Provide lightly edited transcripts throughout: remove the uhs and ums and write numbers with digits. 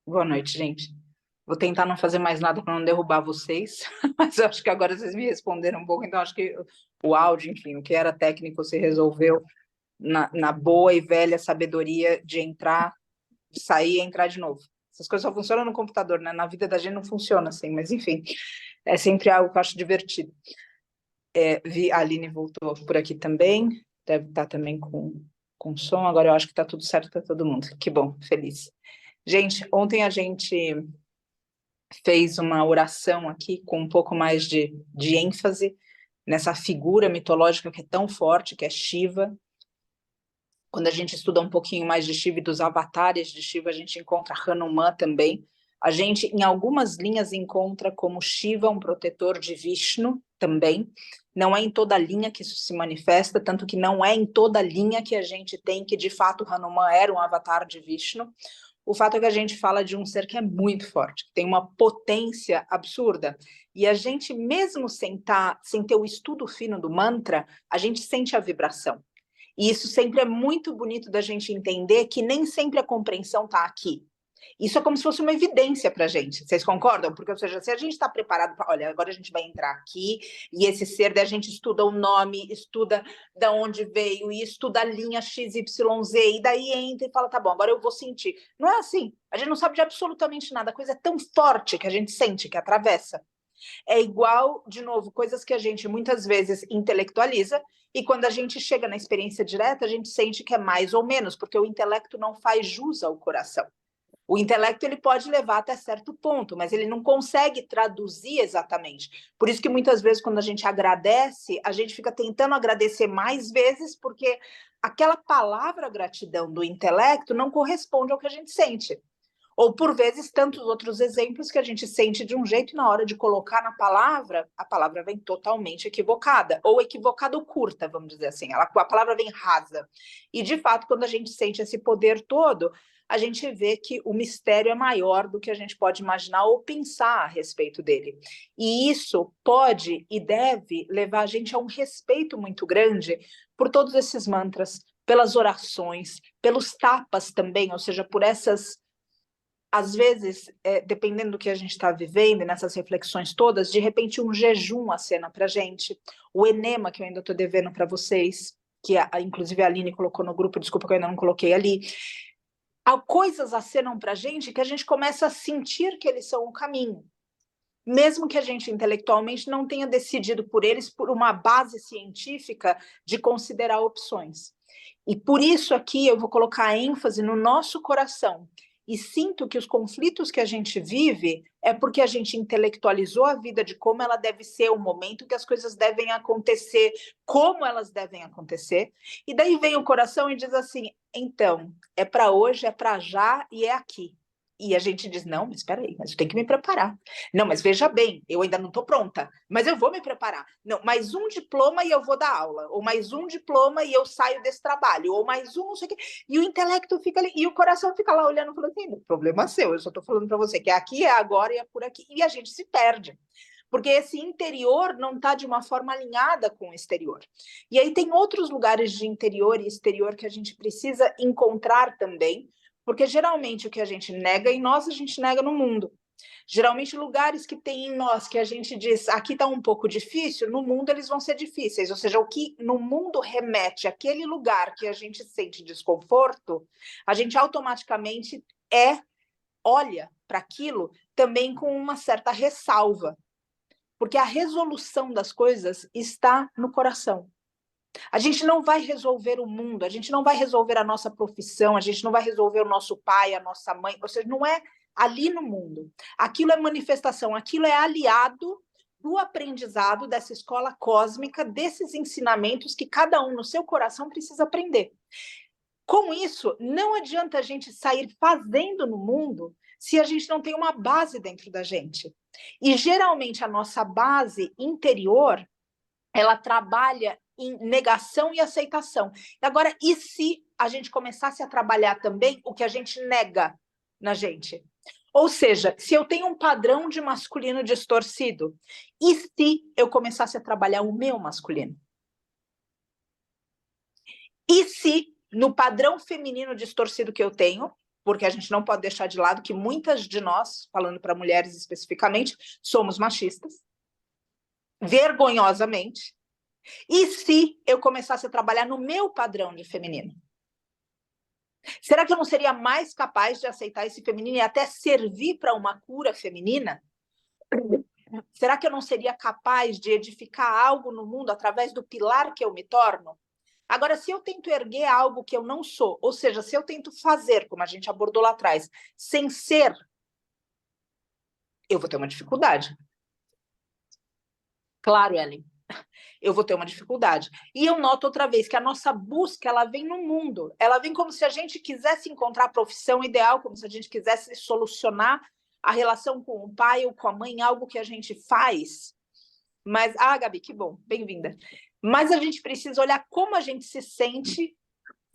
Boa noite, gente. Vou tentar não fazer mais nada para não derrubar vocês, mas eu acho que agora vocês me responderam um pouco, então acho que o áudio, enfim, o que era técnico se resolveu na boa e velha sabedoria de entrar, de sair e entrar de novo. Essas coisas só funcionam no computador, né? Na vida da gente não funciona assim, mas enfim, é sempre algo que eu acho divertido. A Aline voltou por aqui também, deve estar também com som, agora eu acho que está tudo certo para todo mundo. Que bom, feliz. Gente, ontem a gente fez uma oração aqui com um pouco mais de ênfase nessa figura mitológica que é tão forte, que é Shiva. Quando a gente estuda um pouquinho mais de Shiva e dos avatares de Shiva, a gente encontra Hanuman também. A gente, em algumas linhas, encontra como Shiva um protetor de Vishnu também. Não é em toda linha que isso se manifesta, tanto que não é em toda linha que a gente tem que, de fato, Hanuman era um avatar de Vishnu. O fato é que a gente fala de um ser que é muito forte, que tem uma potência absurda. E a gente, mesmo sem ter o estudo fino do mantra, a gente sente a vibração. E isso sempre é muito bonito da gente entender que nem sempre a compreensão está aqui. Isso é como se fosse uma evidência para a gente. Vocês concordam? Porque, ou seja, se a gente está preparado para, olha, agora a gente vai entrar aqui e esse ser, daí a gente estuda o nome, estuda de onde veio e estuda a linha XYZ e daí entra e fala, tá bom, agora eu vou sentir. Não é assim. A gente não sabe de absolutamente nada. A coisa é tão forte que a gente sente, que atravessa. É igual, de novo, coisas que a gente muitas vezes intelectualiza e quando a gente chega na experiência direta, a gente sente que é mais ou menos, porque o intelecto não faz jus ao coração. O intelecto ele pode levar até certo ponto, mas ele não consegue traduzir exatamente. Por isso que muitas vezes quando a gente agradece, a gente fica tentando agradecer mais vezes, porque aquela palavra gratidão do intelecto não corresponde ao que a gente sente. Ou, por vezes, tantos outros exemplos que a gente sente de um jeito e na hora de colocar na palavra, a palavra vem totalmente equivocada. Ou equivocada ou curta, vamos dizer assim. A palavra vem rasa. E, de fato, quando a gente sente esse poder todo, a gente vê que o mistério é maior do que a gente pode imaginar ou pensar a respeito dele. E isso pode e deve levar a gente a um respeito muito grande por todos esses mantras, pelas orações, pelos tapas também, ou seja, por essas às vezes, dependendo do que a gente está vivendo, nessas reflexões todas, de repente um jejum acena para a gente. O enema, que eu ainda estou devendo para vocês, que inclusive a Aline colocou no grupo, desculpa que eu ainda não coloquei ali. Há coisas acenam para a gente que a gente começa a sentir que eles são o caminho. Mesmo que a gente intelectualmente não tenha decidido por eles por uma base científica de considerar opções. E por isso aqui eu vou colocar ênfase no nosso coração. E sinto que os conflitos que a gente vive é porque a gente intelectualizou a vida de como ela deve ser, o momento que as coisas devem acontecer, como elas devem acontecer. E daí vem o coração e diz assim: então, é para hoje, é para já e é aqui. E a gente diz: não, mas espera aí, mas eu tenho que me preparar. Não, mas veja bem, eu ainda não estou pronta, mas eu vou me preparar. Não, mais um diploma e eu vou dar aula, ou mais um diploma e eu saio desse trabalho, ou mais um, não sei o quê. E o intelecto fica ali, e o coração fica lá olhando, falando assim: problema seu, eu só estou falando para você que é aqui, é agora e é por aqui. E a gente se perde. Porque esse interior não está de uma forma alinhada com o exterior. E aí tem outros lugares de interior e exterior que a gente precisa encontrar também, porque geralmente o que a gente nega em nós, a gente nega no mundo. Geralmente, lugares que tem em nós que a gente diz aqui está um pouco difícil, no mundo eles vão ser difíceis. Ou seja, o que no mundo remete àquele lugar que a gente sente desconforto, a gente automaticamente olha para aquilo também com uma certa ressalva. Porque a resolução das coisas está no coração. A gente não vai resolver o mundo, a gente não vai resolver a nossa profissão, a gente não vai resolver o nosso pai, a nossa mãe, ou seja, não é ali no mundo. Aquilo é manifestação, aquilo é aliado do aprendizado dessa escola cósmica, desses ensinamentos que cada um no seu coração precisa aprender. Com isso, não adianta a gente sair fazendo no mundo se a gente não tem uma base dentro da gente. E geralmente a nossa base interior, ela trabalha em negação e aceitação. Agora, e se a gente começasse a trabalhar também o que a gente nega na gente? Ou seja, se eu tenho um padrão de masculino distorcido, e se eu começasse a trabalhar o meu masculino? E se no padrão feminino distorcido que eu tenho, porque a gente não pode deixar de lado que muitas de nós, falando para mulheres especificamente, somos machistas, vergonhosamente. E se eu começasse a trabalhar no meu padrão de feminino? Será que eu não seria mais capaz de aceitar esse feminino e até servir para uma cura feminina? Será que eu não seria capaz de edificar algo no mundo através do pilar que eu me torno? Agora, se eu tento erguer algo que eu não sou, ou seja, se eu tento fazer, como a gente abordou lá atrás, sem ser, eu vou ter uma dificuldade. Claro, Ellen, eu vou ter uma dificuldade. E eu noto outra vez que a nossa busca, ela vem no mundo. Ela vem como se a gente quisesse encontrar a profissão ideal, como se a gente quisesse solucionar a relação com o pai ou com a mãe, algo que a gente faz. Mas, Gabi, que bom, bem-vinda. Mas a gente precisa olhar como a gente se sente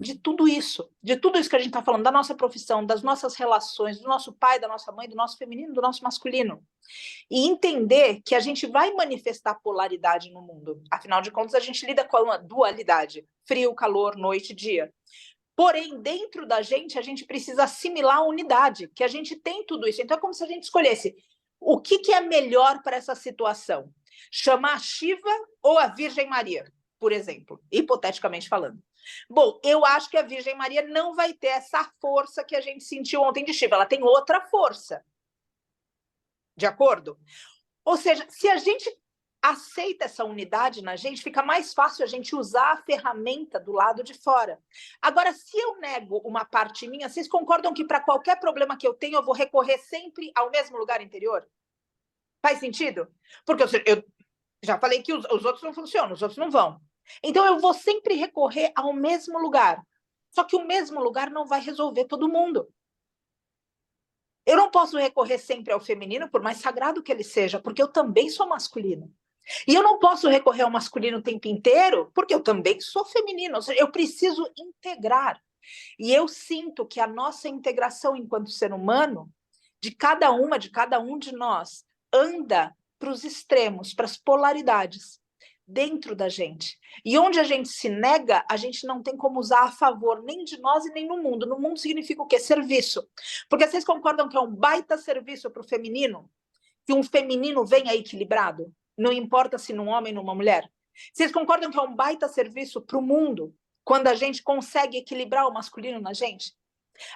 de tudo isso que a gente está falando, da nossa profissão, das nossas relações, do nosso pai, da nossa mãe, do nosso feminino, do nosso masculino. E entender que a gente vai manifestar polaridade no mundo. Afinal de contas, a gente lida com uma dualidade, frio, calor, noite, dia. Porém, dentro da gente, a gente precisa assimilar a unidade, que a gente tem tudo isso. Então, é como se a gente escolhesse o que é melhor para essa situação. Chamar a Shiva ou a Virgem Maria, por exemplo, hipoteticamente falando. Bom, eu acho que a Virgem Maria não vai ter essa força que a gente sentiu ontem de Shiva. Ela tem outra força. De acordo? Ou seja, se a gente aceita essa unidade na gente, fica mais fácil a gente usar a ferramenta do lado de fora. Agora, se eu nego uma parte minha, vocês concordam que para qualquer problema que eu tenho, eu vou recorrer sempre ao mesmo lugar interior? Faz sentido? Porque eu já falei que os outros não funcionam, os outros não vão. Então, eu vou sempre recorrer ao mesmo lugar. Só que o mesmo lugar não vai resolver todo mundo. Eu não posso recorrer sempre ao feminino, por mais sagrado que ele seja, porque eu também sou masculino. E eu não posso recorrer ao masculino o tempo inteiro, porque eu também sou feminino. Ou seja, eu preciso integrar. E eu sinto que a nossa integração enquanto ser humano, de cada um de nós, anda para os extremos, para as polaridades dentro da gente. E onde a gente se nega, a gente não tem como usar a favor nem de nós e nem no mundo. No mundo significa o quê? Serviço. Porque vocês concordam que é um baita serviço para o feminino? Que um feminino venha equilibrado? Não importa se num homem ou numa mulher? Vocês concordam que é um baita serviço para o mundo quando a gente consegue equilibrar o masculino na gente?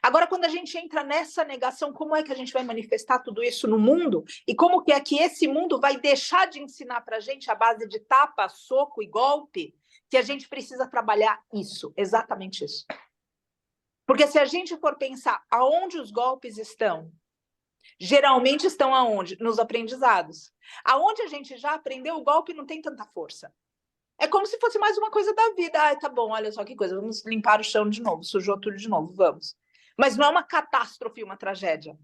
Agora, quando a gente entra nessa negação, como é que a gente vai manifestar tudo isso no mundo? E como que é que esse mundo vai deixar de ensinar para a gente, a base de tapa, soco e golpe, que a gente precisa trabalhar isso, exatamente isso. Porque se a gente for pensar aonde os golpes estão, geralmente estão aonde? Nos aprendizados. Aonde a gente já aprendeu, o golpe não tem tanta força. É como se fosse mais uma coisa da vida. Tá bom, olha só que coisa, vamos limpar o chão de novo, sujou tudo de novo, vamos. Mas não é uma catástrofe, uma tragédia.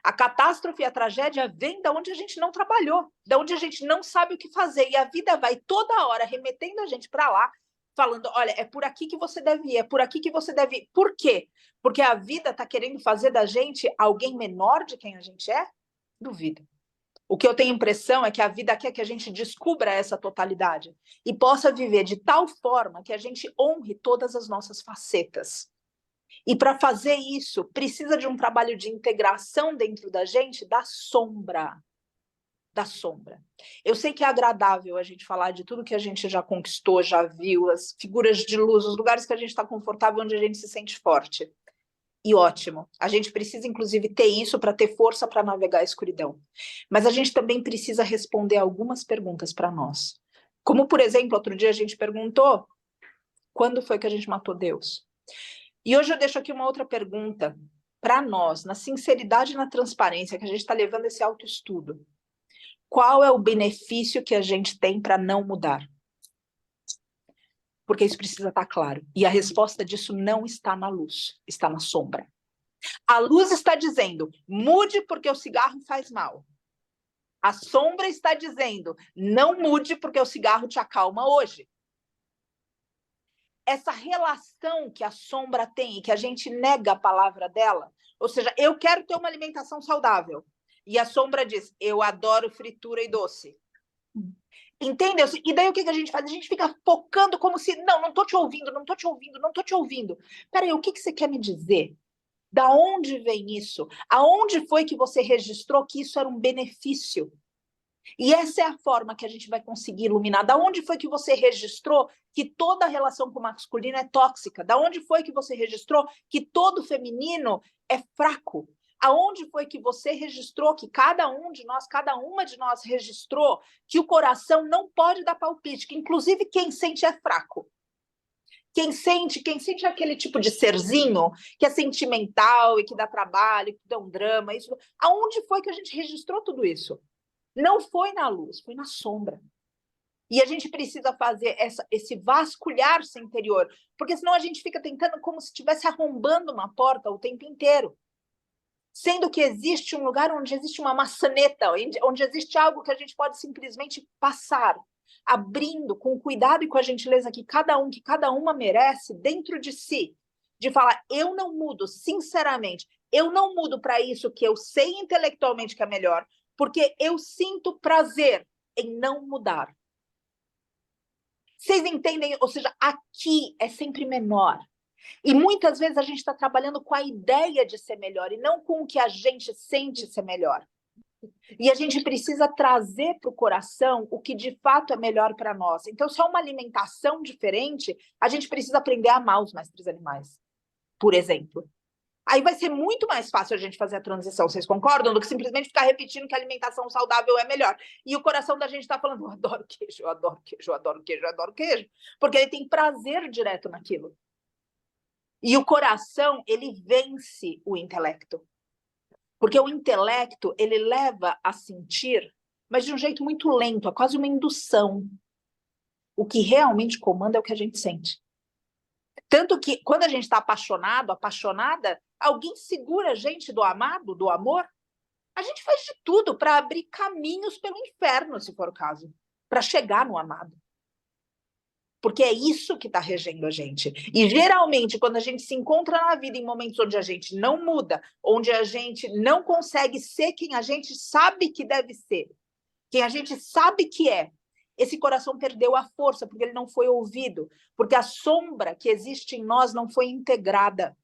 A catástrofe e a tragédia vem da onde a gente não trabalhou, da onde a gente não sabe o que fazer. E a vida vai toda hora remetendo a gente para lá, falando, olha, é por aqui que você deve ir, é por aqui que você deve ir. Por quê? Porque a vida está querendo fazer da gente alguém menor de quem a gente é? Duvido. O que eu tenho impressão é que a vida quer que a gente descubra essa totalidade e possa viver de tal forma que a gente honre todas as nossas facetas. E para fazer isso, precisa de um trabalho de integração dentro da gente da sombra. Da sombra. Eu sei que é agradável a gente falar de tudo que a gente já conquistou, já viu, as figuras de luz, os lugares que a gente está confortável, onde a gente se sente forte. E ótimo. A gente precisa, inclusive, ter isso para ter força para navegar a escuridão. Mas a gente também precisa responder algumas perguntas para nós. Como, por exemplo, outro dia a gente perguntou Quando foi que a gente matou Deus? E hoje eu deixo aqui uma outra pergunta para nós, na sinceridade e na transparência, que a gente está levando esse autoestudo. Qual é o benefício que a gente tem para não mudar? Porque isso precisa estar claro. E a resposta disso não está na luz, está na sombra. A luz está dizendo, mude porque o cigarro faz mal. A sombra está dizendo, não mude porque o cigarro te acalma hoje. Essa relação que a sombra tem e que a gente nega a palavra dela, ou seja, eu quero ter uma alimentação saudável. E a sombra diz, eu adoro fritura e doce. Entendeu? E daí o que a gente faz? A gente fica focando como se, não estou te ouvindo, não estou te ouvindo, não estou te ouvindo. Peraí, o que você quer me dizer? Da onde vem isso? Aonde foi que você registrou que isso era um benefício? E essa é a forma que a gente vai conseguir iluminar. Da onde foi que você registrou que toda relação com o masculino é tóxica? Da onde foi que você registrou que todo feminino é fraco? Aonde foi que você registrou que cada um de nós, cada uma de nós registrou que o coração não pode dar palpite, que inclusive quem sente é fraco? Quem sente aquele tipo de serzinho que é sentimental e que dá trabalho, que dá um drama, isso. Aonde foi que a gente registrou tudo isso? Não foi na luz, foi na sombra. E a gente precisa fazer esse vasculhar-se interior, porque senão a gente fica tentando como se estivesse arrombando uma porta o tempo inteiro. Sendo que existe um lugar onde existe uma maçaneta, onde existe algo que a gente pode simplesmente passar, abrindo com o cuidado e com a gentileza que cada uma merece dentro de si, de falar, eu não mudo, sinceramente, eu não mudo para isso que eu sei intelectualmente que é melhor, porque eu sinto prazer em não mudar. Vocês entendem? Ou seja, aqui é sempre menor. E muitas vezes a gente está trabalhando com a ideia de ser melhor e não com o que a gente sente ser melhor. E a gente precisa trazer para o coração o que de fato é melhor para nós. Então, se é uma alimentação diferente, a gente precisa aprender a amar os mestres animais, por exemplo. Aí vai ser muito mais fácil a gente fazer a transição, vocês concordam? Do que simplesmente ficar repetindo que a alimentação saudável é melhor. E o coração da gente está falando, eu adoro queijo, eu adoro queijo, eu adoro queijo, eu adoro queijo. Porque ele tem prazer direto naquilo. E o coração, ele vence o intelecto. Porque o intelecto, ele leva a sentir, mas de um jeito muito lento, é quase uma indução. O que realmente comanda é o que a gente sente. Tanto que, quando a gente está apaixonado, apaixonada, alguém segura a gente do amado, do amor, a gente faz de tudo para abrir caminhos pelo inferno, se for o caso, para chegar no amado. Porque é isso que está regendo a gente. E, geralmente, quando a gente se encontra na vida em momentos onde a gente não muda, onde a gente não consegue ser quem a gente sabe que deve ser, quem a gente sabe que é, esse coração perdeu a força, porque ele não foi ouvido, porque a sombra que existe em nós não foi integrada.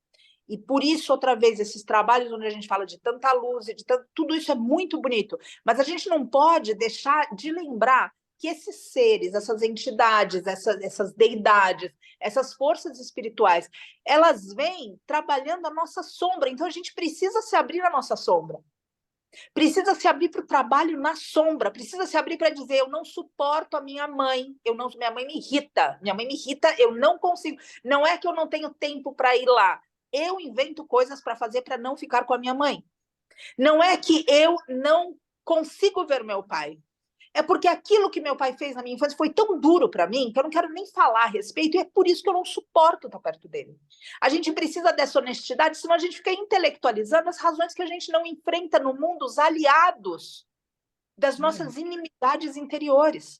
E por isso, outra vez, esses trabalhos onde a gente fala de tanta luz, tudo isso é muito bonito, mas a gente não pode deixar de lembrar que esses seres, essas entidades, essas deidades, essas forças espirituais, elas vêm trabalhando a nossa sombra, então a gente precisa se abrir à nossa sombra. Precisa se abrir para o trabalho na sombra, precisa se abrir para dizer, eu não suporto a minha mãe, minha mãe me irrita, eu não consigo, não é que eu não tenho tempo para ir lá, eu invento coisas para fazer para não ficar com a minha mãe. Não é que eu não consigo ver meu pai, é porque aquilo que meu pai fez na minha infância foi tão duro para mim que eu não quero nem falar a respeito e é por isso que eu não suporto estar perto dele. A gente precisa dessa honestidade, senão a gente fica intelectualizando as razões que a gente não enfrenta no mundo, os aliados das nossas inimizades interiores.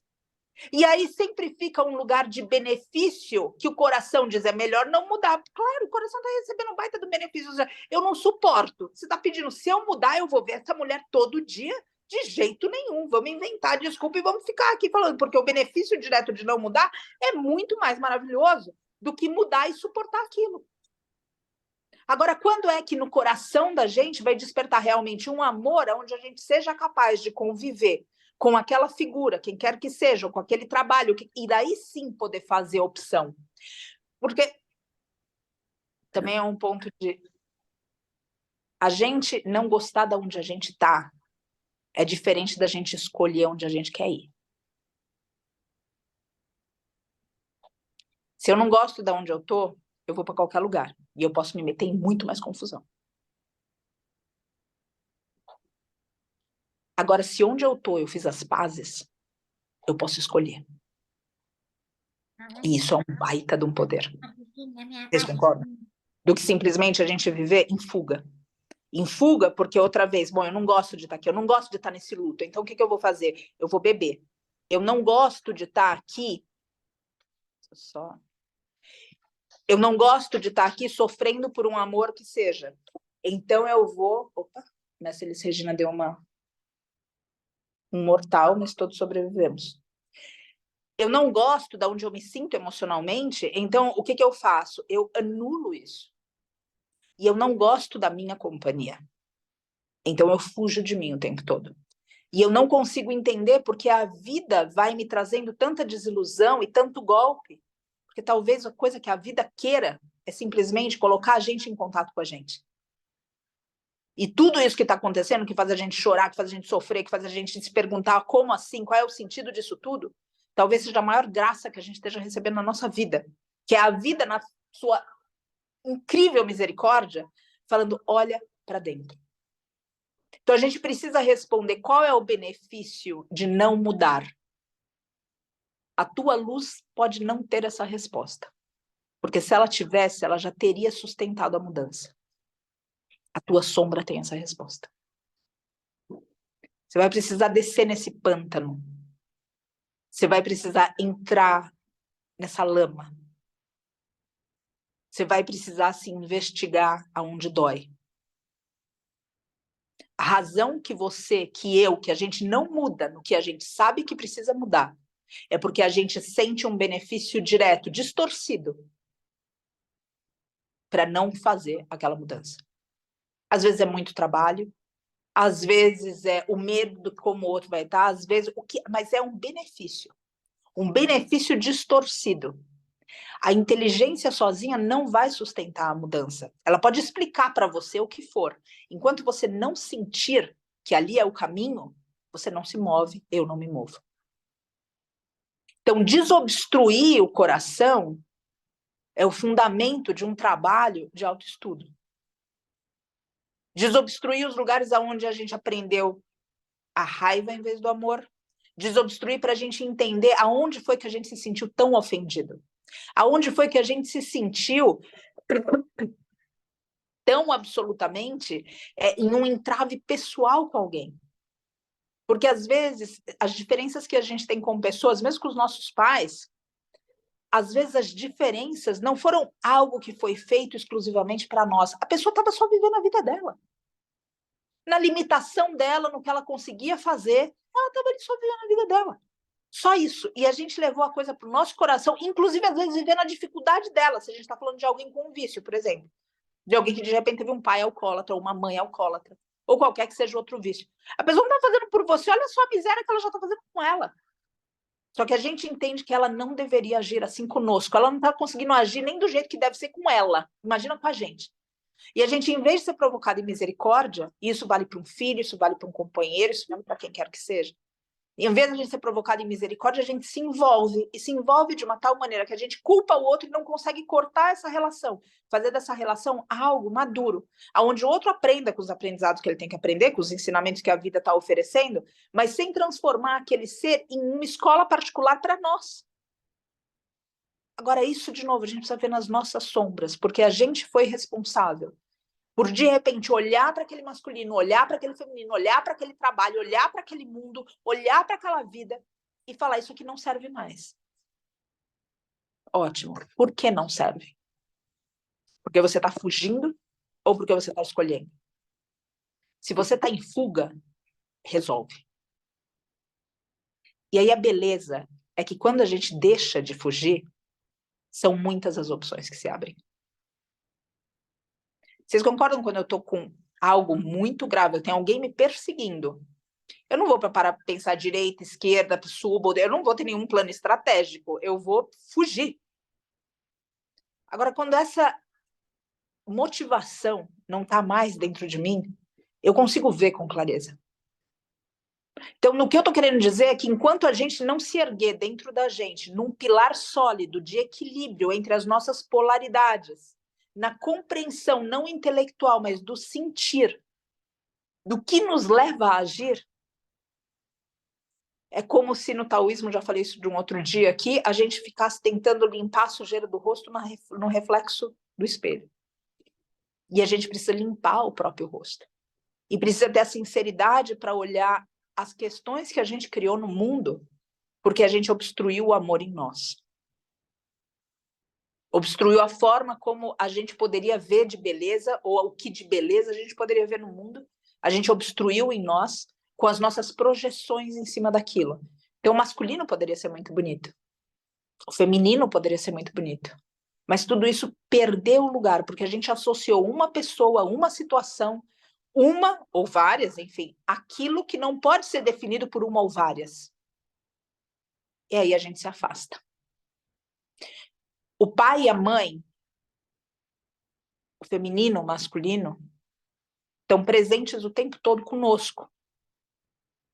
E aí sempre fica um lugar de benefício que o coração diz, é melhor não mudar. Claro, o coração está recebendo um baita do benefício. Eu não suporto. Você está pedindo, se eu mudar, eu vou ver essa mulher todo dia? De jeito nenhum. Vamos inventar desculpa e vamos ficar aqui falando, porque o benefício direto de não mudar é muito mais maravilhoso do que mudar e suportar aquilo. Agora, quando é que no coração da gente vai despertar realmente um amor onde a gente seja capaz de conviver com aquela figura, quem quer que seja, com aquele trabalho, e daí sim poder fazer opção. Porque também é um ponto de... A gente não gostar de onde a gente está é diferente da gente escolher onde a gente quer ir. Se eu não gosto de onde eu tô, eu vou para qualquer lugar. E eu posso me meter em muito mais confusão. Agora, se onde eu tô eu fiz as pazes, eu posso escolher. E isso é um baita de um poder. Vocês concordam? Do que simplesmente a gente viver em fuga. Em fuga, porque outra vez, bom, eu não gosto de estar aqui, eu não gosto de estar nesse luto, então o que eu vou fazer? Eu vou beber. Eu não gosto de estar aqui. Eu não gosto de estar aqui sofrendo por um amor que seja. Então eu vou. Opa, nessa Elis Regina deu um mortal, mas todos sobrevivemos. Eu não gosto de onde eu me sinto emocionalmente, então o que eu faço? Eu anulo isso. E eu não gosto da minha companhia. Então eu fujo de mim o tempo todo. E eu não consigo entender porque a vida vai me trazendo tanta desilusão e tanto golpe. Porque talvez a coisa que a vida queira é simplesmente colocar a gente em contato com a gente. E tudo isso que está acontecendo, que faz a gente chorar, que faz a gente sofrer, que faz a gente se perguntar como assim, qual é o sentido disso tudo, talvez seja a maior graça que a gente esteja recebendo na nossa vida. Que é a vida na sua incrível misericórdia, falando, olha para dentro. Então a gente precisa responder qual é o benefício de não mudar. A tua luz pode não ter essa resposta. Porque se ela tivesse, ela já teria sustentado a mudança. A tua sombra tem essa resposta. Você vai precisar descer nesse pântano. Você vai precisar entrar nessa lama. Você vai precisar se investigar aonde dói. A razão que que a gente não muda no que a gente sabe que precisa mudar, é porque a gente sente um benefício direto, distorcido, para não fazer aquela mudança. Às vezes é muito trabalho, às vezes é o medo de como o outro vai estar, às vezes mas é um benefício distorcido. A inteligência sozinha não vai sustentar a mudança. Ela pode explicar para você o que for. Enquanto você não sentir que ali é o caminho, você não se move, eu não me movo. Então, desobstruir o coração é o fundamento de um trabalho de autoestudo. Desobstruir os lugares onde a gente aprendeu a raiva em vez do amor. Desobstruir para a gente entender aonde foi que a gente se sentiu tão ofendido. Aonde foi que a gente se sentiu tão absolutamente em um entrave pessoal com alguém. Porque, às vezes, as diferenças que a gente tem com pessoas, mesmo com os nossos pais, às vezes as diferenças não foram algo que foi feito exclusivamente para nós. A pessoa estava só vivendo a vida dela. Na limitação dela, no que ela conseguia fazer, ela estava ali só vivendo a vida dela. Só isso. E a gente levou a coisa para o nosso coração, inclusive, às vezes, vivendo a dificuldade dela. Se a gente está falando de alguém com um vício, por exemplo. De alguém que, de repente, teve um pai alcoólatra ou uma mãe alcoólatra. Ou qualquer que seja outro vício. A pessoa não está fazendo por você. Olha só a miséria que ela já está fazendo com ela. Só que a gente entende que ela não deveria agir assim conosco. Ela não está conseguindo agir nem do jeito que deve ser com ela. Imagina com a gente. E a gente, em vez de ser provocado em misericórdia, isso vale para um filho, isso vale para um companheiro, isso vale para quem quer que seja. Em vez de a gente ser provocado em misericórdia, a gente se envolve, e se envolve de uma tal maneira que a gente culpa o outro e não consegue cortar essa relação, fazer dessa relação algo maduro, onde o outro aprenda com os aprendizados que ele tem que aprender, com os ensinamentos que a vida está oferecendo, mas sem transformar aquele ser em uma escola particular para nós. Agora, isso, de novo, a gente precisa ver nas nossas sombras, porque a gente foi responsável por, de repente, olhar para aquele masculino, olhar para aquele feminino, olhar para aquele trabalho, olhar para aquele mundo, olhar para aquela vida e falar, isso aqui não serve mais. Ótimo. Por que não serve? Porque você está fugindo ou porque você está escolhendo? Se você está em fuga, resolve. E aí a beleza é que quando a gente deixa de fugir, são muitas as opções que se abrem. Vocês concordam quando eu estou com algo muito grave, eu tenho alguém me perseguindo? Eu não vou parar para pensar direita, esquerda, subo, eu não vou ter nenhum plano estratégico, eu vou fugir. Agora, quando essa motivação não está mais dentro de mim, eu consigo ver com clareza. Então, no que eu estou querendo dizer é que enquanto a gente não se erguer dentro da gente, num pilar sólido de equilíbrio entre as nossas polaridades, na compreensão não intelectual, mas do sentir, do que nos leva a agir, é como se no taoísmo, já falei isso de um outro dia aqui, a gente ficasse tentando limpar a sujeira do rosto no reflexo do espelho. E a gente precisa limpar o próprio rosto. E precisa ter a sinceridade para olhar as questões que a gente criou no mundo, porque a gente obstruiu o amor em nós. Obstruiu a forma como a gente poderia ver de beleza, ou o que de beleza a gente poderia ver no mundo. A gente obstruiu em nós com as nossas projeções em cima daquilo. Então, o masculino poderia ser muito bonito. O feminino poderia ser muito bonito. Mas tudo isso perdeu o lugar, porque a gente associou uma pessoa, uma situação, uma ou várias, enfim, aquilo que não pode ser definido por uma ou várias. E aí a gente se afasta. O pai e a mãe, o feminino, o masculino, estão presentes o tempo todo conosco.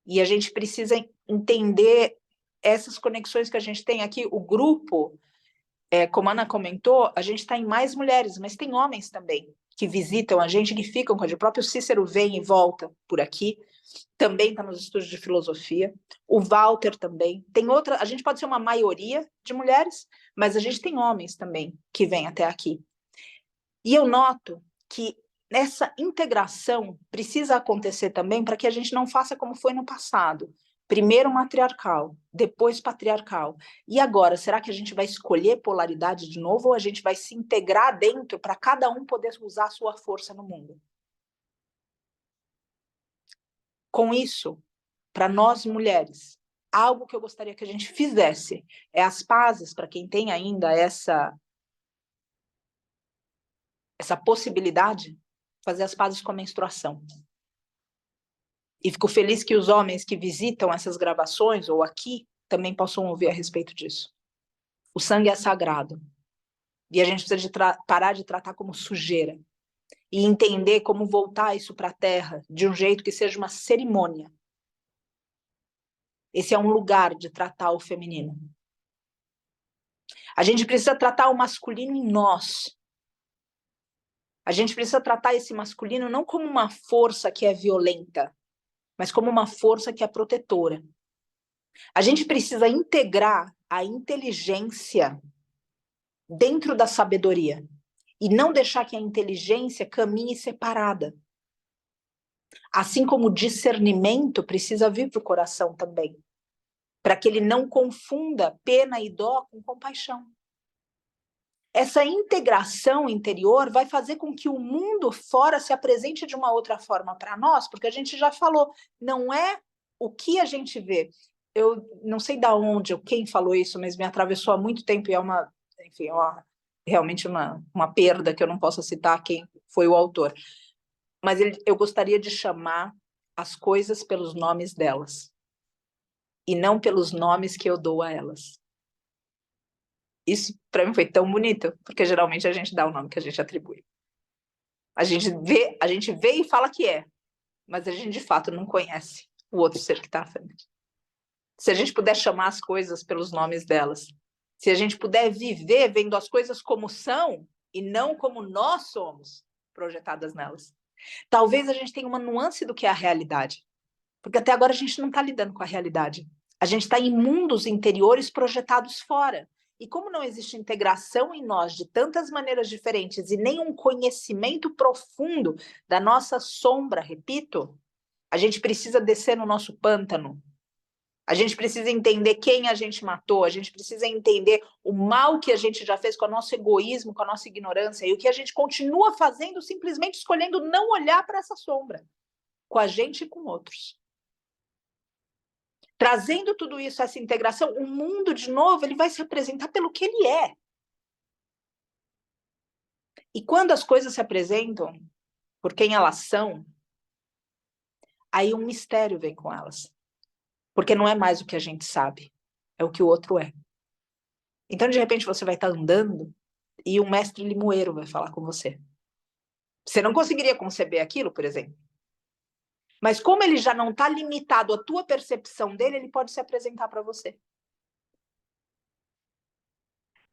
E a gente precisa entender essas conexões que a gente tem aqui. O grupo, como a Ana comentou, a gente está em mais mulheres, mas tem homens também que visitam a gente, que ficam com a gente. O próprio Cícero vem e volta por aqui. Também está nos estudos de filosofia. O Walter também. Tem outra. A gente pode ser uma maioria de mulheres, mas a gente tem homens também que vêm até aqui. E eu noto que essa integração precisa acontecer também para que a gente não faça como foi no passado. Primeiro matriarcal, depois patriarcal. E agora, será que a gente vai escolher polaridade de novo ou a gente vai se integrar dentro para cada um poder usar a sua força no mundo? Com isso, para nós mulheres, algo que eu gostaria que a gente fizesse é as pazes, para quem tem ainda essa possibilidade, fazer as pazes com a menstruação. E fico feliz que os homens que visitam essas gravações, ou aqui, também possam ouvir a respeito disso. O sangue é sagrado. E a gente precisa parar de tratar como sujeira. E entender como voltar isso para a terra de um jeito que seja uma cerimônia. Esse é um lugar de tratar o feminino. A gente precisa tratar o masculino em nós. A gente precisa tratar esse masculino não como uma força que é violenta, mas como uma força que é protetora. A gente precisa integrar a inteligência dentro da sabedoria e não deixar que a inteligência caminhe separada. Assim como o discernimento precisa vir para o coração também, para que ele não confunda pena e dó com compaixão. Essa integração interior vai fazer com que o mundo fora se apresente de uma outra forma para nós, porque a gente já falou, não é o que a gente vê. Eu não sei de onde ou quem falou isso, mas me atravessou há muito tempo e é enfim, realmente uma perda que eu não posso citar quem foi o autor. Mas eu gostaria de chamar as coisas pelos nomes delas e não pelos nomes que eu dou a elas. Isso, para mim, foi tão bonito, porque geralmente a gente dá o nome que a gente atribui. A gente vê e fala que é, mas a gente, de fato, não conhece o outro ser que está à frente. Se a gente puder chamar as coisas pelos nomes delas, se a gente puder viver vendo as coisas como são e não como nós somos projetadas nelas, talvez a gente tenha uma nuance do que é a realidade. Porque até agora a gente não está lidando com a realidade. A gente está em mundos interiores projetados fora. E como não existe integração em nós de tantas maneiras diferentes e nem um conhecimento profundo da nossa sombra, repito, a gente precisa descer no nosso pântano. A gente precisa entender quem a gente matou, a gente precisa entender o mal que a gente já fez com o nosso egoísmo, com a nossa ignorância, e o que a gente continua fazendo simplesmente escolhendo não olhar para essa sombra, com a gente e com outros. Trazendo tudo isso, essa integração, o mundo, de novo, ele vai se apresentar pelo que ele é. E quando as coisas se apresentam por quem elas são, aí um mistério vem com elas. Porque não é mais o que a gente sabe, é o que o outro é. Então, de repente, você vai estar andando e um mestre limoeiro vai falar com você. Você não conseguiria conceber aquilo, por exemplo. Mas como ele já não está limitado à tua percepção dele, ele pode se apresentar para você.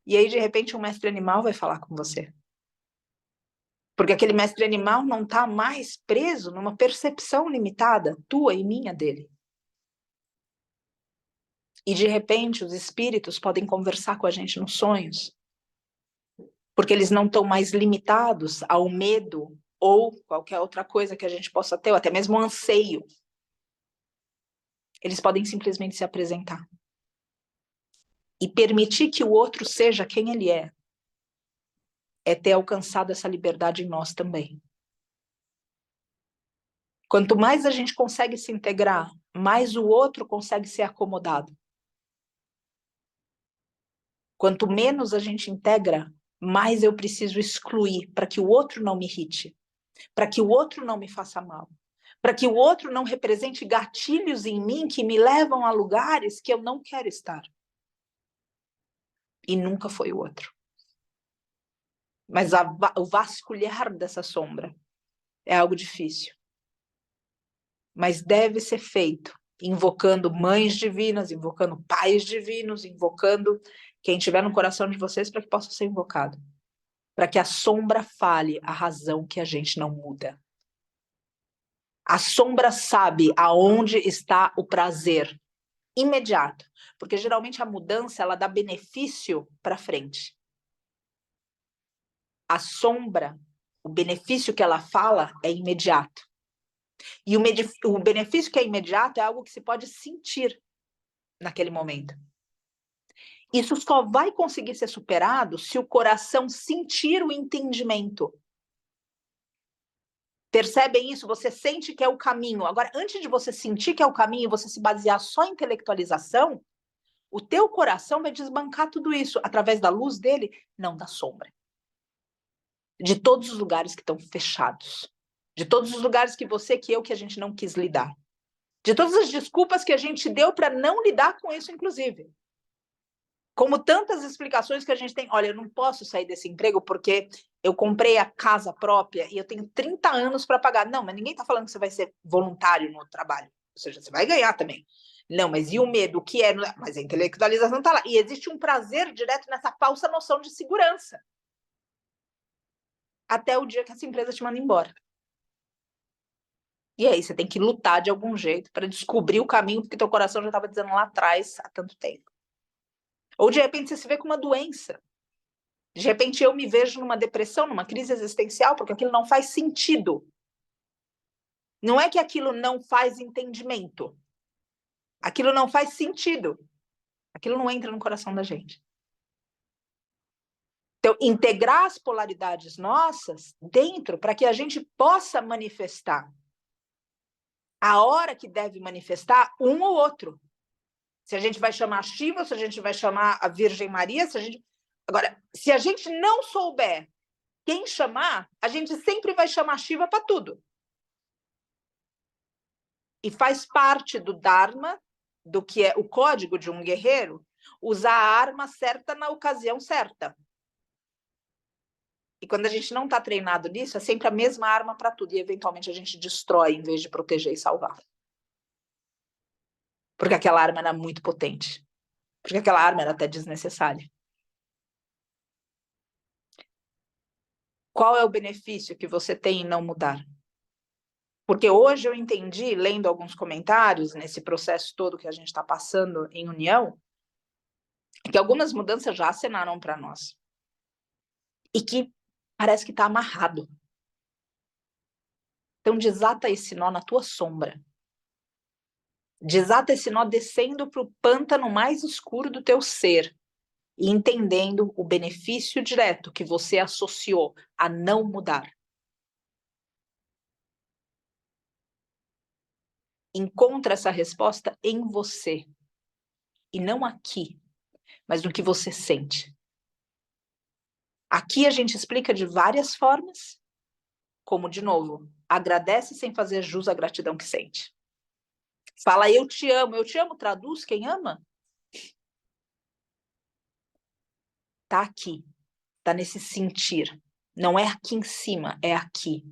E aí, de repente, um mestre animal vai falar com você. Porque aquele mestre animal não está mais preso numa percepção limitada, tua e minha dele. E, de repente, os espíritos podem conversar com a gente nos sonhos. Porque eles não estão mais limitados ao medo ou qualquer outra coisa que a gente possa ter, ou até mesmo um anseio. Eles podem simplesmente se apresentar. E permitir que o outro seja quem ele é ter alcançado essa liberdade em nós também. Quanto mais a gente consegue se integrar, mais o outro consegue ser acomodado. Quanto menos a gente integra, mais eu preciso excluir para que o outro não me irrite, para que o outro não me faça mal, para que o outro não represente gatilhos em mim que me levam a lugares que eu não quero estar. E nunca foi o outro. Mas o vasculhar dessa sombra é algo difícil. Mas deve ser feito invocando mães divinas, invocando pais divinos, invocando quem tiver no coração de vocês para que possa ser invocado. Para que a sombra fale a razão que a gente não muda. A sombra sabe aonde está o prazer imediato, porque geralmente a mudança ela dá benefício para frente. A sombra, o benefício que ela fala é imediato. E o benefício que é imediato é algo que se pode sentir naquele momento. Isso só vai conseguir ser superado se o coração sentir o entendimento. Percebem isso? Você sente que é o caminho. Agora, antes de você sentir que é o caminho e você se basear só em intelectualização, o teu coração vai desbancar tudo isso através da luz dele, não da sombra. De todos os lugares que estão fechados. De todos os lugares que você, que eu, que a gente não quis lidar. De todas as desculpas que a gente deu para não lidar com isso, inclusive. Como tantas explicações que a gente tem. Olha, eu não posso sair desse emprego porque eu comprei a casa própria e eu tenho 30 anos para pagar. Não, mas ninguém está falando que você vai ser voluntário no trabalho. Ou seja, você vai ganhar também. Não, mas e o medo? O que é? Mas a intelectualização está lá. E existe um prazer direto nessa falsa noção de segurança. Até o dia que essa empresa te manda embora. E aí você tem que lutar de algum jeito para descobrir o caminho que teu coração já estava dizendo lá atrás há tanto tempo. Ou de repente você se vê com uma doença. De repente eu me vejo numa depressão, numa crise existencial, porque aquilo não faz sentido. Não é que aquilo não faz entendimento. Aquilo não faz sentido. Aquilo não entra no coração da gente. Então, integrar as polaridades nossas dentro para que a gente possa manifestar a hora que deve manifestar um ou outro. Se a gente vai chamar Shiva, se a gente vai chamar a Virgem Maria, se a gente... Agora, se a gente não souber quem chamar, a gente sempre vai chamar Shiva para tudo. E faz parte do Dharma, do que é o código de um guerreiro, usar a arma certa na ocasião certa. E quando a gente não está treinado nisso, é sempre a mesma arma para tudo. E, eventualmente, a gente destrói em vez de proteger e salvar. Porque aquela arma era muito potente. Porque aquela arma era até desnecessária. Qual é o benefício que você tem em não mudar? Porque hoje eu entendi, lendo alguns comentários, nesse processo todo que a gente está passando em união, que algumas mudanças já acenaram para nós. E que parece que está amarrado. Então, desata esse nó na tua sombra. Desata esse nó descendo para o pântano mais escuro do teu ser e entendendo o benefício direto que você associou a não mudar. Encontra essa resposta em você. E não aqui, mas no que você sente. Aqui a gente explica de várias formas, como, de novo, agradece sem fazer jus à gratidão que sente. Fala, eu te amo, traduz quem ama. Tá aqui, tá nesse sentir. Não é aqui em cima, é aqui.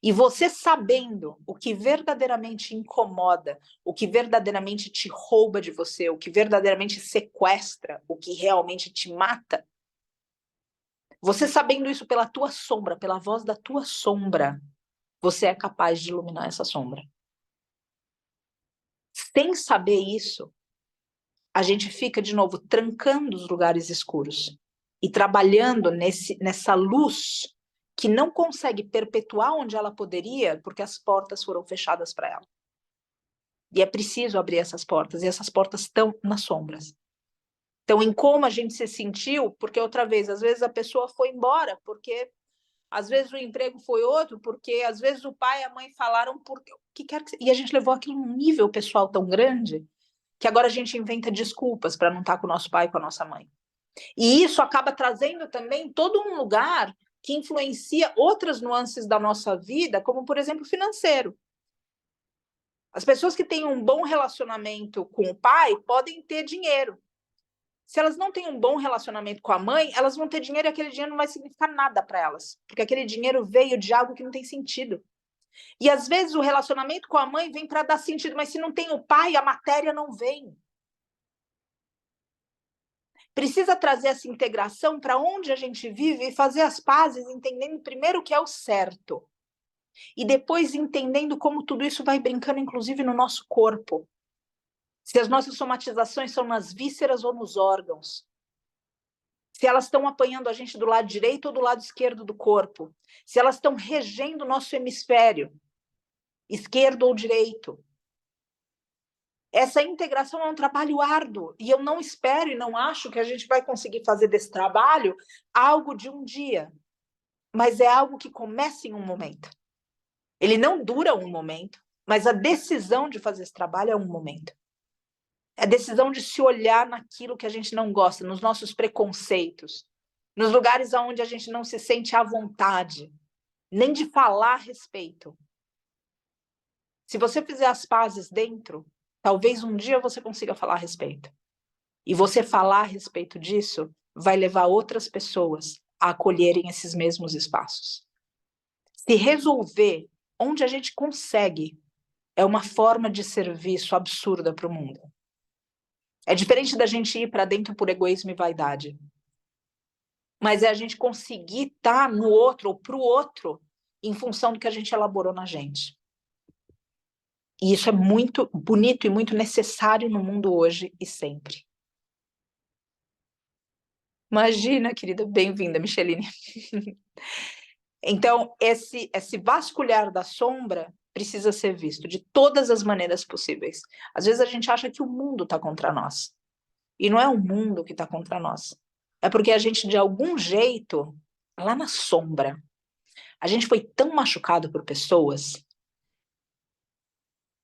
E você sabendo o que verdadeiramente incomoda, o que verdadeiramente te rouba de você, o que verdadeiramente sequestra, o que realmente te mata, você sabendo isso pela tua sombra, pela voz da tua sombra, você é capaz de iluminar essa sombra. Sem saber isso, a gente fica, de novo, trancando os lugares escuros e trabalhando nessa luz que não consegue perpetuar onde ela poderia, porque as portas foram fechadas para ela. E é preciso abrir essas portas, e essas portas estão nas sombras. Então, em como a gente se sentiu, porque outra vez, às vezes a pessoa foi embora, porque às vezes o emprego foi outro, porque às vezes o pai e a mãe falaram por que quer que... E a gente levou aquilo num nível pessoal tão grande que agora a gente inventa desculpas para não estar com o nosso pai e com a nossa mãe. E isso acaba trazendo também todo um lugar que influencia outras nuances da nossa vida, como, por exemplo, financeiro. As pessoas que têm um bom relacionamento com o pai podem ter dinheiro. Se elas não têm um bom relacionamento com a mãe, elas vão ter dinheiro e aquele dinheiro não vai significar nada para elas, porque aquele dinheiro veio de algo que não tem sentido. E às vezes o relacionamento com a mãe vem para dar sentido, mas se não tem o pai, a matéria não vem. Precisa trazer essa integração para onde a gente vive e fazer as pazes, entendendo primeiro o que é o certo. E depois entendendo como tudo isso vai brincando, inclusive, no nosso corpo. Se as nossas somatizações são nas vísceras ou nos órgãos. Se elas estão apanhando a gente do lado direito ou do lado esquerdo do corpo. Se elas estão regendo o nosso hemisfério, esquerdo ou direito. Essa integração é um trabalho árduo. E eu não espero e não acho que a gente vai conseguir fazer desse trabalho algo de um dia. Mas é algo que começa em um momento. Ele não dura um momento, mas a decisão de fazer esse trabalho é um momento. É a decisão de se olhar naquilo que a gente não gosta, nos nossos preconceitos, nos lugares onde a gente não se sente à vontade, nem de falar a respeito. Se você fizer as pazes dentro, talvez um dia você consiga falar a respeito. E você falar a respeito disso vai levar outras pessoas a acolherem esses mesmos espaços. Se resolver onde a gente consegue, é uma forma de serviço absurda para o mundo. É diferente da gente ir para dentro por egoísmo e vaidade. Mas é a gente conseguir estar no outro ou para o outro em função do que a gente elaborou na gente. E isso é muito bonito e muito necessário no mundo hoje e sempre. Imagina, querida, bem-vinda, Micheline. Então, esse vasculhar da sombra precisa ser visto de todas as maneiras possíveis. Às vezes a gente acha que o mundo está contra nós. E não é o mundo que está contra nós. É porque a gente, de algum jeito, lá na sombra, a gente foi tão machucado por pessoas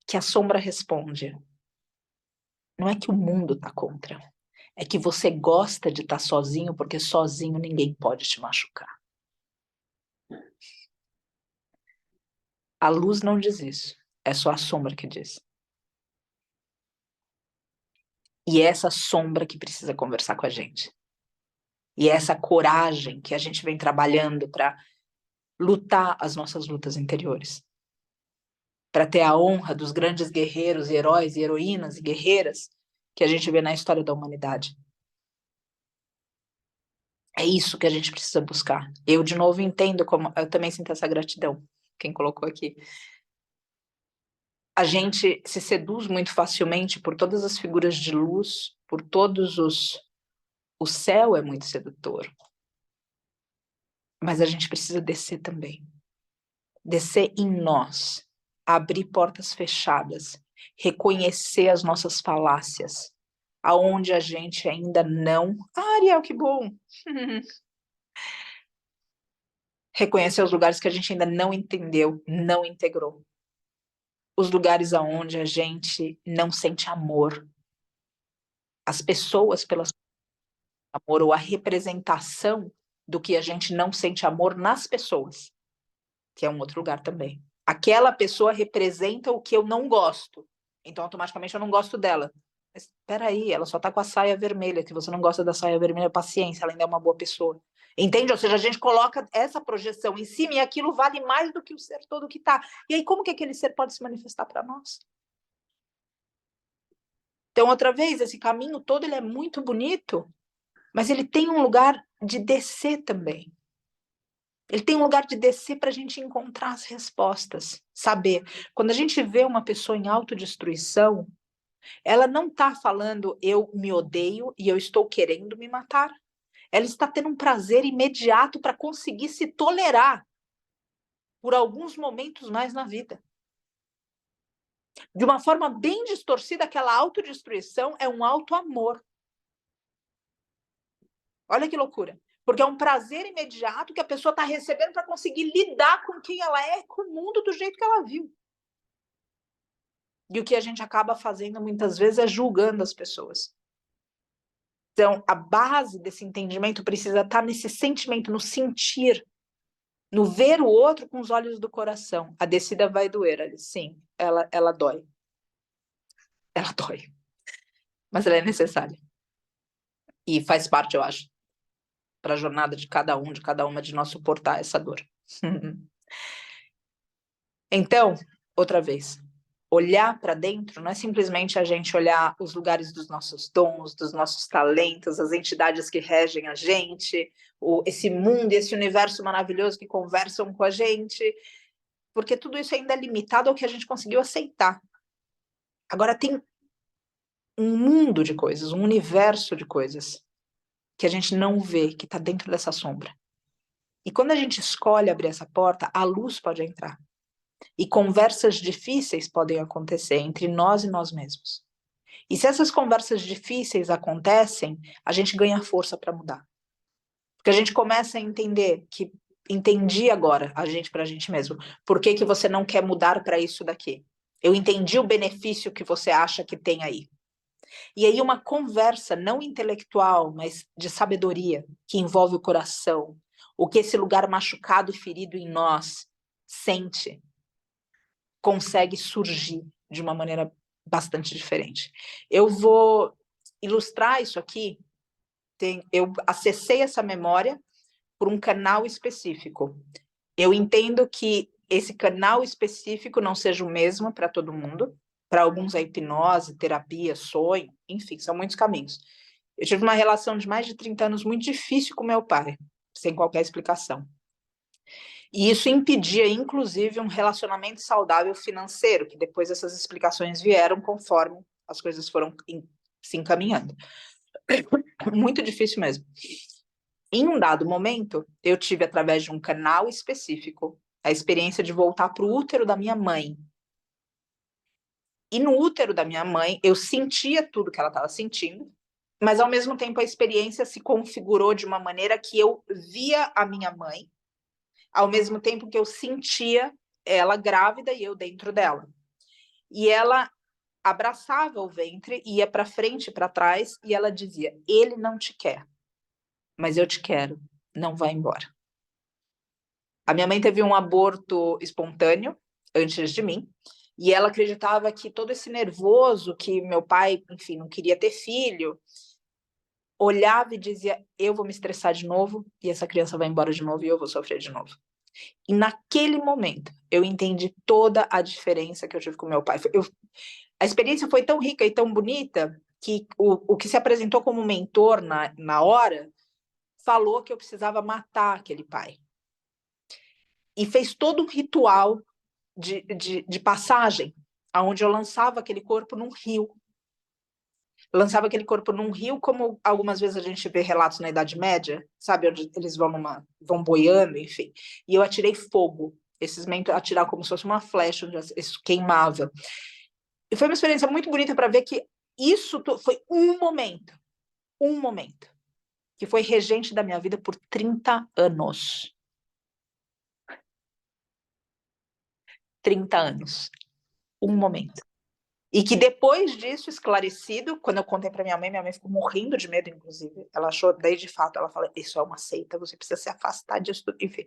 que a sombra responde. Não é que o mundo está contra. É que você gosta de estar sozinho porque sozinho ninguém pode te machucar. A luz não diz isso. É só a sombra que diz. E é essa sombra que precisa conversar com a gente. E é essa coragem que a gente vem trabalhando para lutar as nossas lutas interiores. Para ter a honra dos grandes guerreiros, e heróis e heroínas e guerreiras que a gente vê na história da humanidade. É isso que a gente precisa buscar. Eu, de novo, entendo como... Eu também sinto essa gratidão, quem colocou aqui. A gente se seduz muito facilmente por todas as figuras de luz, por todos os... O céu é muito sedutor. Mas a gente precisa descer também. Descer em nós. Abrir portas fechadas. Reconhecer as nossas falácias. Aonde a gente ainda não... Ah, Ariel, que bom! Reconhecer os lugares que a gente ainda não entendeu, não integrou. Os lugares aonde a gente não sente amor. As pessoas pelas amor, ou a representação do que a gente não sente amor nas pessoas, que é um outro lugar também. Aquela pessoa representa o que eu não gosto, então automaticamente eu não gosto dela. Mas espera aí, ela só tá com a saia vermelha, que você não gosta da saia vermelha, paciência, ela ainda é uma boa pessoa. Entende? Ou seja, a gente coloca essa projeção em cima e aquilo vale mais do que o ser todo que está. E aí, como que aquele ser pode se manifestar para nós? Então, outra vez, esse caminho todo ele é muito bonito, mas ele tem um lugar de descer também. Ele tem um lugar de descer para a gente encontrar as respostas, saber. Quando a gente vê uma pessoa em autodestruição, ela não está falando eu me odeio e eu estou querendo me matar. Ela está tendo um prazer imediato para conseguir se tolerar por alguns momentos mais na vida. De uma forma bem distorcida, aquela autodestruição é um auto-amor. Olha que loucura. Porque é um prazer imediato que a pessoa está recebendo para conseguir lidar com quem ela é, com o mundo do jeito que ela viu. E o que a gente acaba fazendo muitas vezes é julgando as pessoas. Então, a base desse entendimento precisa estar nesse sentimento, no sentir, no ver o outro com os olhos do coração. A descida vai doer, Alice. Sim, ela dói. Ela dói. Mas ela é necessária. E faz parte, eu acho, para a jornada de cada um, de cada uma de nós suportar essa dor. Então, outra vez, olhar para dentro não é simplesmente a gente olhar os lugares dos nossos dons, dos nossos talentos, as entidades que regem a gente, esse mundo e esse universo maravilhoso que conversam com a gente, porque tudo isso ainda é limitado ao que a gente conseguiu aceitar. Agora tem um mundo de coisas, um universo de coisas que a gente não vê, que está dentro dessa sombra. E quando a gente escolhe abrir essa porta, a luz pode entrar. E conversas difíceis podem acontecer entre nós e nós mesmos. E se essas conversas difíceis acontecem, a gente ganha força para mudar. Porque a gente começa a entender que entendi agora a gente para a gente mesmo. Por que você não quer mudar para isso daqui? Eu entendi o benefício que você acha que tem aí. E aí uma conversa não intelectual, mas de sabedoria, que envolve o coração, o que esse lugar machucado, ferido em nós sente, consegue surgir de uma maneira bastante diferente. Eu vou ilustrar isso aqui. Eu acessei essa memória por um canal específico. Eu entendo que esse canal específico não seja o mesmo para todo mundo. Para alguns é hipnose, terapia, sonho, enfim, são muitos caminhos. Eu tive uma relação de mais de 30 anos muito difícil com meu pai, sem qualquer explicação. E isso impedia, inclusive, um relacionamento saudável financeiro, que depois essas explicações vieram conforme as coisas foram se encaminhando. Muito difícil mesmo. Em um dado momento, eu tive, através de um canal específico, a experiência de voltar para o útero da minha mãe. E no útero da minha mãe, eu sentia tudo que ela estava sentindo, mas, ao mesmo tempo, a experiência se configurou de uma maneira que eu via a minha mãe, ao mesmo tempo que eu sentia ela grávida e eu dentro dela. E ela abraçava o ventre, ia para frente e para trás, e ela dizia: ele não te quer, mas eu te quero, não vai embora. A minha mãe teve um aborto espontâneo antes de mim, e ela acreditava que todo esse nervoso, que meu pai, enfim, não queria ter filho, olhava e dizia: eu vou me estressar de novo, e essa criança vai embora de novo, e eu vou sofrer de novo. E naquele momento, eu entendi toda a diferença que eu tive com meu pai. A experiência foi tão rica e tão bonita que o que se apresentou como mentor na hora falou que eu precisava matar aquele pai. E fez todo um ritual de passagem, onde eu lançava aquele corpo num rio. Lançava aquele corpo num rio, como algumas vezes a gente vê relatos na Idade Média, sabe, onde eles vão boiando, enfim. E eu atirei fogo. Esses mentos atiraram como se fosse uma flecha, onde isso queimava. E foi uma experiência muito bonita para ver que isso foi um momento, que foi regente da minha vida por 30 anos. 30 anos. Um momento. E que depois disso, esclarecido, quando eu contei para minha mãe ficou morrendo de medo, inclusive. Ela achou, daí de fato, ela fala: isso é uma seita, você precisa se afastar disso tudo, enfim.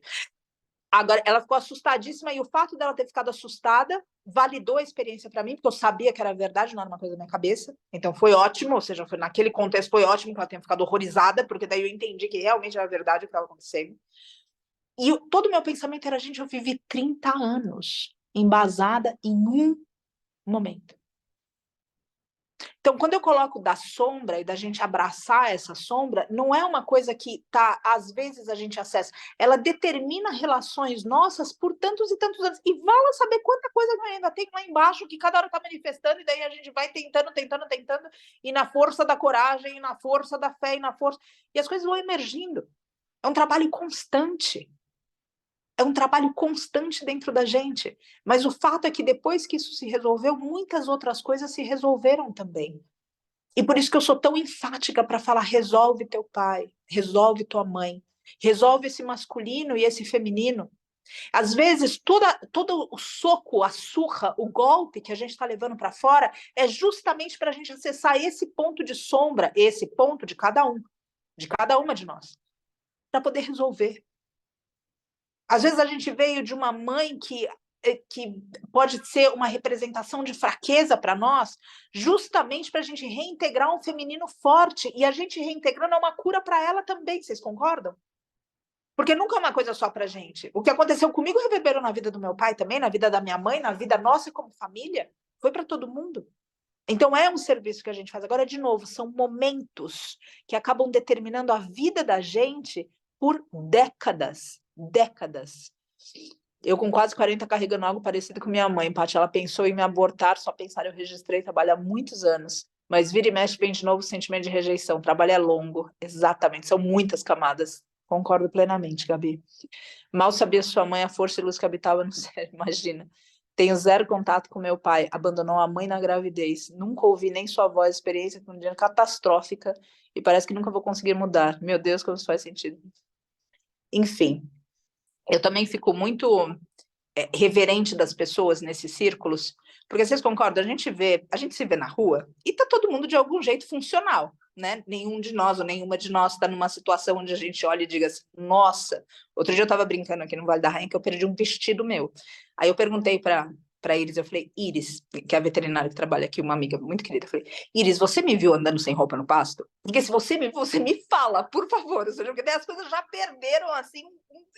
Agora, ela ficou assustadíssima, e o fato dela ter ficado assustada validou a experiência para mim, porque eu sabia que era verdade, não era uma coisa da minha cabeça. Então foi ótimo, ou seja, foi, naquele contexto foi ótimo que ela tenha ficado horrorizada, porque daí eu entendi que realmente era verdade o que estava acontecendo. E todo o meu pensamento era, gente, eu vivi 30 anos embasada em um momento. Então, quando eu coloco da sombra e da gente abraçar essa sombra, não é uma coisa que tá, às vezes a gente acessa, ela determina relações nossas por tantos e tantos anos. E vai lá saber quanta coisa que ainda tem lá embaixo que cada hora está manifestando, e daí a gente vai tentando, e na força da coragem, e na força da fé, e na força. E as coisas vão emergindo. É um trabalho constante. É um trabalho constante dentro da gente. Mas o fato é que depois que isso se resolveu, muitas outras coisas se resolveram também. E por isso que eu sou tão enfática para falar: resolve teu pai, resolve tua mãe, resolve esse masculino e esse feminino. Às vezes, todo o soco, a surra, o golpe que a gente está levando para fora é justamente para a gente acessar esse ponto de sombra, esse ponto de cada um, de cada uma de nós, para poder resolver. Às vezes a gente veio de uma mãe que pode ser uma representação de fraqueza para nós, justamente para a gente reintegrar um feminino forte, e a gente reintegrando é uma cura para ela também, vocês concordam? Porque nunca é uma coisa só para a gente. O que aconteceu comigo reverberou na vida do meu pai também, na vida da minha mãe, na vida nossa como família, foi para todo mundo. Então é um serviço que a gente faz. Agora, de novo, são momentos que acabam determinando a vida da gente por décadas. Décadas. Eu, com quase 40, carregando algo parecido com minha mãe, Paty, ela pensou em me abortar, só pensar, eu registrei, trabalho há muitos anos, mas vira e mexe, vem de novo o sentimento de rejeição, trabalho é longo, exatamente, são muitas camadas, concordo plenamente, Gabi. Mal sabia sua mãe a força e luz que habitava no cérebro, imagina. Tenho zero contato com meu pai, abandonou a mãe na gravidez, nunca ouvi nem sua voz, experiência com um dia catastrófica, e parece que nunca vou conseguir mudar. Meu Deus, como isso faz sentido. Enfim, eu também fico muito reverente das pessoas nesses círculos, porque vocês concordam, a gente se vê na rua e tá todo mundo de algum jeito funcional, né? Nenhum de nós ou nenhuma de nós está numa situação onde a gente olha e diga assim, nossa, outro dia eu estava brincando aqui no Vale da Rainha que eu perdi um vestido meu. Aí eu perguntei para Iris, eu falei, Iris, que é a veterinária que trabalha aqui, uma amiga muito querida, eu falei, Iris, você me viu andando sem roupa no pasto? Porque se você me viu, você me fala, por favor, ou seja, porque daí as coisas já perderam, assim,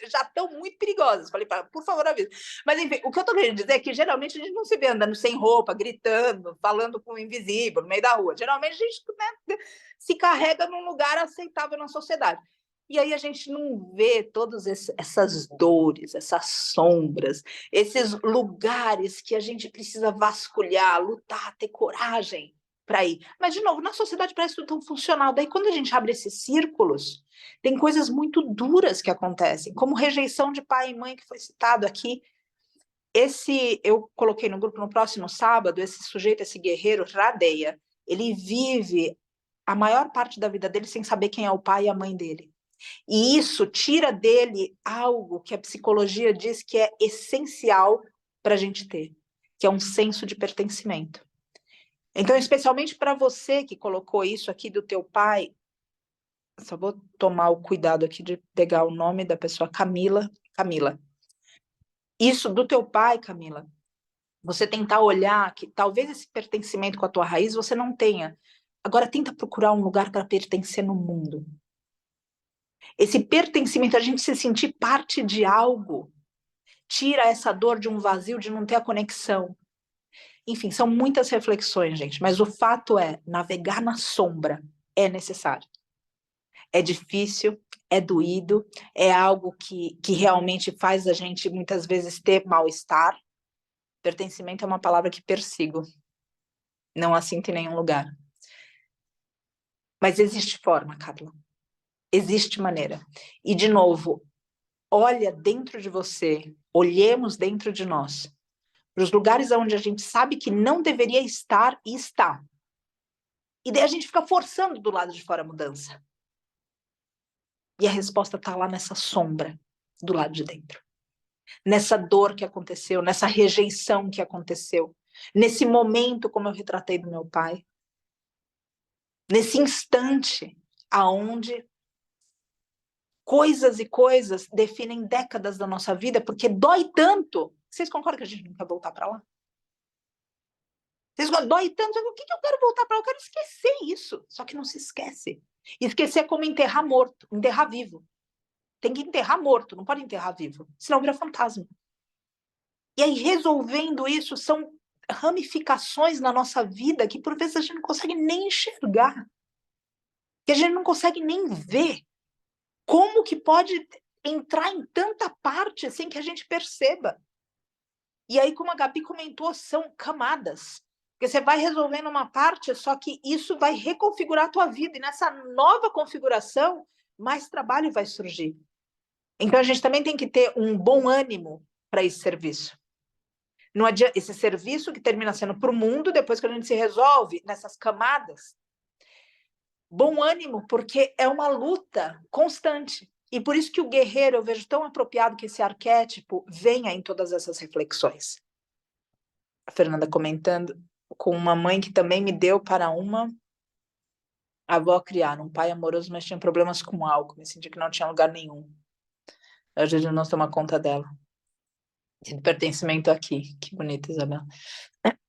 já estão muito perigosas. Falei, por favor, avisa. Mas, enfim, o que eu estou querendo dizer é que geralmente a gente não se vê andando sem roupa, gritando, falando com o invisível no meio da rua. Geralmente a gente, né, se carrega num lugar aceitável na sociedade. E aí a gente não vê todas essas dores, essas sombras, esses lugares que a gente precisa vasculhar, lutar, ter coragem para ir. Mas, de novo, na sociedade parece tudo tão funcional. Daí, quando a gente abre esses círculos, tem coisas muito duras que acontecem, como rejeição de pai e mãe, que foi citado aqui. Eu coloquei no grupo no próximo sábado, esse sujeito, esse guerreiro, Radeia, ele vive a maior parte da vida dele sem saber quem é o pai e a mãe dele. E isso tira dele algo que a psicologia diz que é essencial para a gente ter, que é um senso de pertencimento. Então, especialmente para você que colocou isso aqui do teu pai, só vou tomar o cuidado aqui de pegar o nome da pessoa, Camila. Isso do teu pai, Camila, você tentar olhar que talvez esse pertencimento com a tua raiz você não tenha. Agora tenta procurar um lugar para pertencer no mundo. Esse pertencimento, a gente se sentir parte de algo, tira essa dor de um vazio, de não ter a conexão. Enfim, são muitas reflexões, gente, mas o fato é, navegar na sombra é necessário. É difícil, é doído, é algo que realmente faz a gente muitas vezes ter mal-estar. Pertencimento é uma palavra que persigo. Não a sinto em nenhum lugar. Mas existe forma, Carla. Existe maneira. E, de novo, olha dentro de você, olhemos dentro de nós, para os lugares onde a gente sabe que não deveria estar e está. E daí a gente fica forçando do lado de fora a mudança. E a resposta está lá nessa sombra, do lado de dentro. Nessa dor que aconteceu, nessa rejeição que aconteceu, nesse momento, como eu retratei do meu pai, nesse instante aonde coisas e coisas definem décadas da nossa vida, porque dói tanto. Vocês concordam que a gente não quer voltar para lá? Dói tanto, o que eu quero voltar para lá? Eu quero esquecer isso. Só que não se esquece. Esquecer é como enterrar morto, enterrar vivo. Tem que enterrar morto, não pode enterrar vivo, senão vira fantasma. E aí, resolvendo isso, são ramificações na nossa vida que, por vezes, a gente não consegue nem enxergar. Que a gente não consegue nem ver. Como que pode entrar em tanta parte sem que a gente perceba? E aí, como a Gabi comentou, são camadas. Porque você vai resolvendo uma parte, só que isso vai reconfigurar a tua vida. E nessa nova configuração, mais trabalho vai surgir. Então, a gente também tem que ter um bom ânimo para esse serviço. Não adianta, esse serviço que termina sendo para o mundo, depois que a gente se resolve nessas camadas. Bom ânimo, porque é uma luta constante. E por isso que o guerreiro, eu vejo tão apropriado que esse arquétipo venha em todas essas reflexões. A Fernanda comentando, com uma mãe que também me deu para uma avó criar, um pai amoroso, mas tinha problemas com álcool, me senti que não tinha lugar nenhum. A gente não toma conta dela. Sinto pertencimento aqui. Que bonito, Isabel.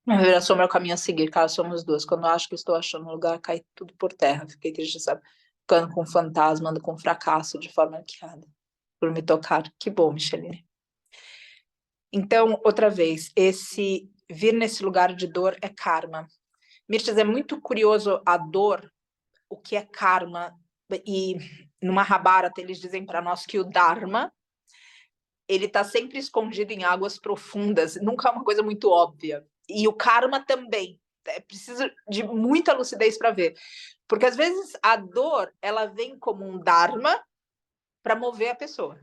Ver a sombra é o caminho a seguir, cara, somos duas. Quando eu acho que estou achando um lugar, cai tudo por terra. Fiquei triste, sabe? Ficando com fantasma, ando com fracasso de forma arqueada. Por me tocar. Que bom, Micheline. Então, outra vez, esse vir nesse lugar de dor é karma. Mirtes, é muito curioso a dor, o que é karma. E no Mahabharata eles dizem para nós que o Dharma, ele está sempre escondido em águas profundas, nunca é uma coisa muito óbvia. E o karma também. É preciso de muita lucidez para ver. Porque às vezes a dor, ela vem como um dharma para mover a pessoa.